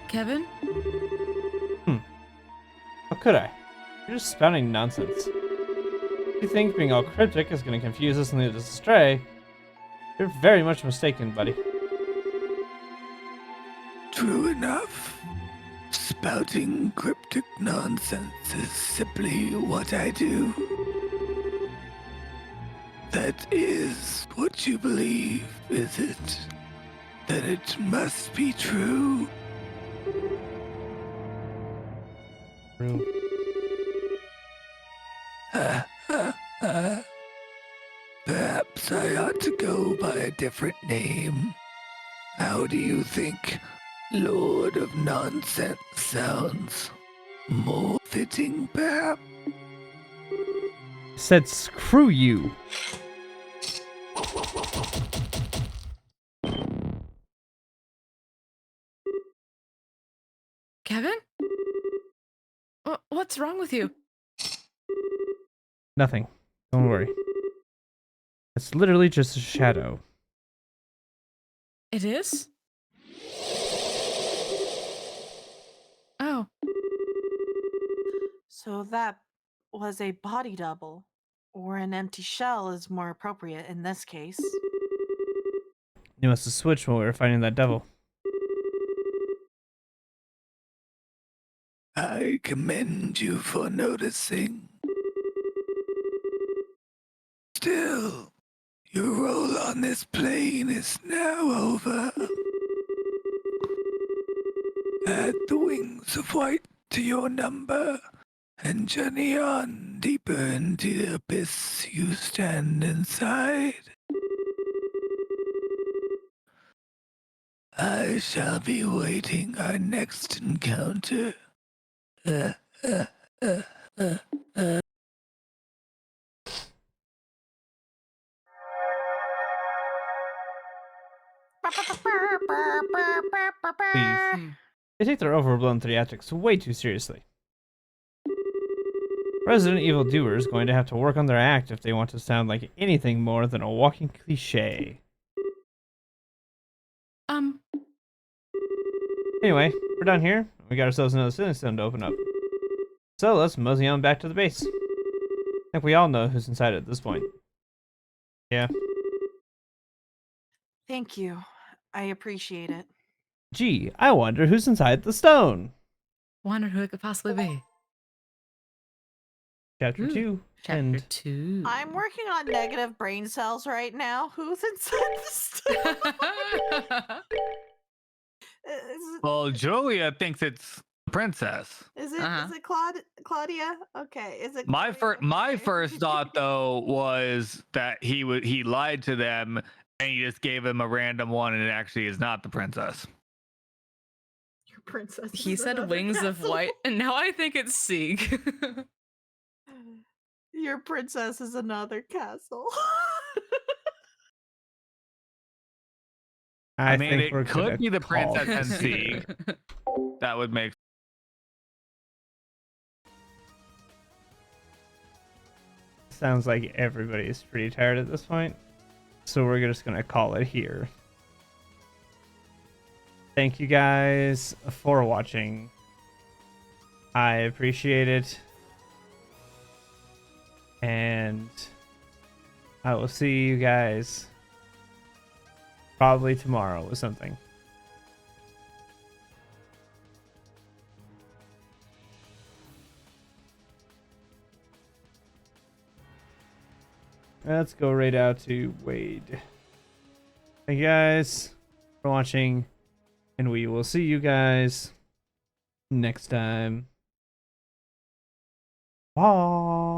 Kevin? How could I? You're just spouting nonsense. If you think being all cryptic is going to confuse us and lead us astray, you're very much mistaken, buddy. True enough. Spouting cryptic nonsense is simply what I do. That is what you believe, is it? Then it must be true. True. Perhaps I ought to go by a different name. How do you think Lord of Nonsense sounds? More fitting, perhaps? Said screw you. Kevin? What's wrong with you? Nothing. Don't worry. It's literally just a shadow. It is? Oh, So that was a body double, or an empty shell is more appropriate in this case. You must have switched when we were fighting that devil. I commend you for noticing. Still, your role on this plane is now over. Add the wings of white to your number, and journey on deeper into the abyss you stand inside. I shall be waiting our next encounter. Leave. They take their overblown theatrics way too seriously. Resident Evil doers going to have to work on their act if they want to sound like anything more than a walking cliche. Anyway, we're done here. We got ourselves another ceiling stone to open up. So let's mosey on back to the base. I think we all know who's inside at this point. Yeah. Thank you. I appreciate it. Gee, I wonder who's inside the stone. wonder who it could possibly be. Chapter 2. Chapter End. 2. I'm working on negative brain cells right now. Who's inside the stone? Well, Julia thinks it's the princess. Is it Uh-huh. is it Claudia? Okay. Is it My Claudia? my Okay. first thought though was that he lied to them and he just gave him a random one and it actually is not the princess. Your princess. He is said another wings of castle. white, and now I think it's Sieg. Your princess is another castle. I mean, think it we're could gonna be the call princess and this Sieg. here. That would make Sounds like everybody's pretty tired at this point. So we're just gonna call it here. Thank you guys for watching. I appreciate it. And I will see you guys probably tomorrow with something. Let's go right out to Wade. Thank you guys for watching, and we will see you guys next time. Bye.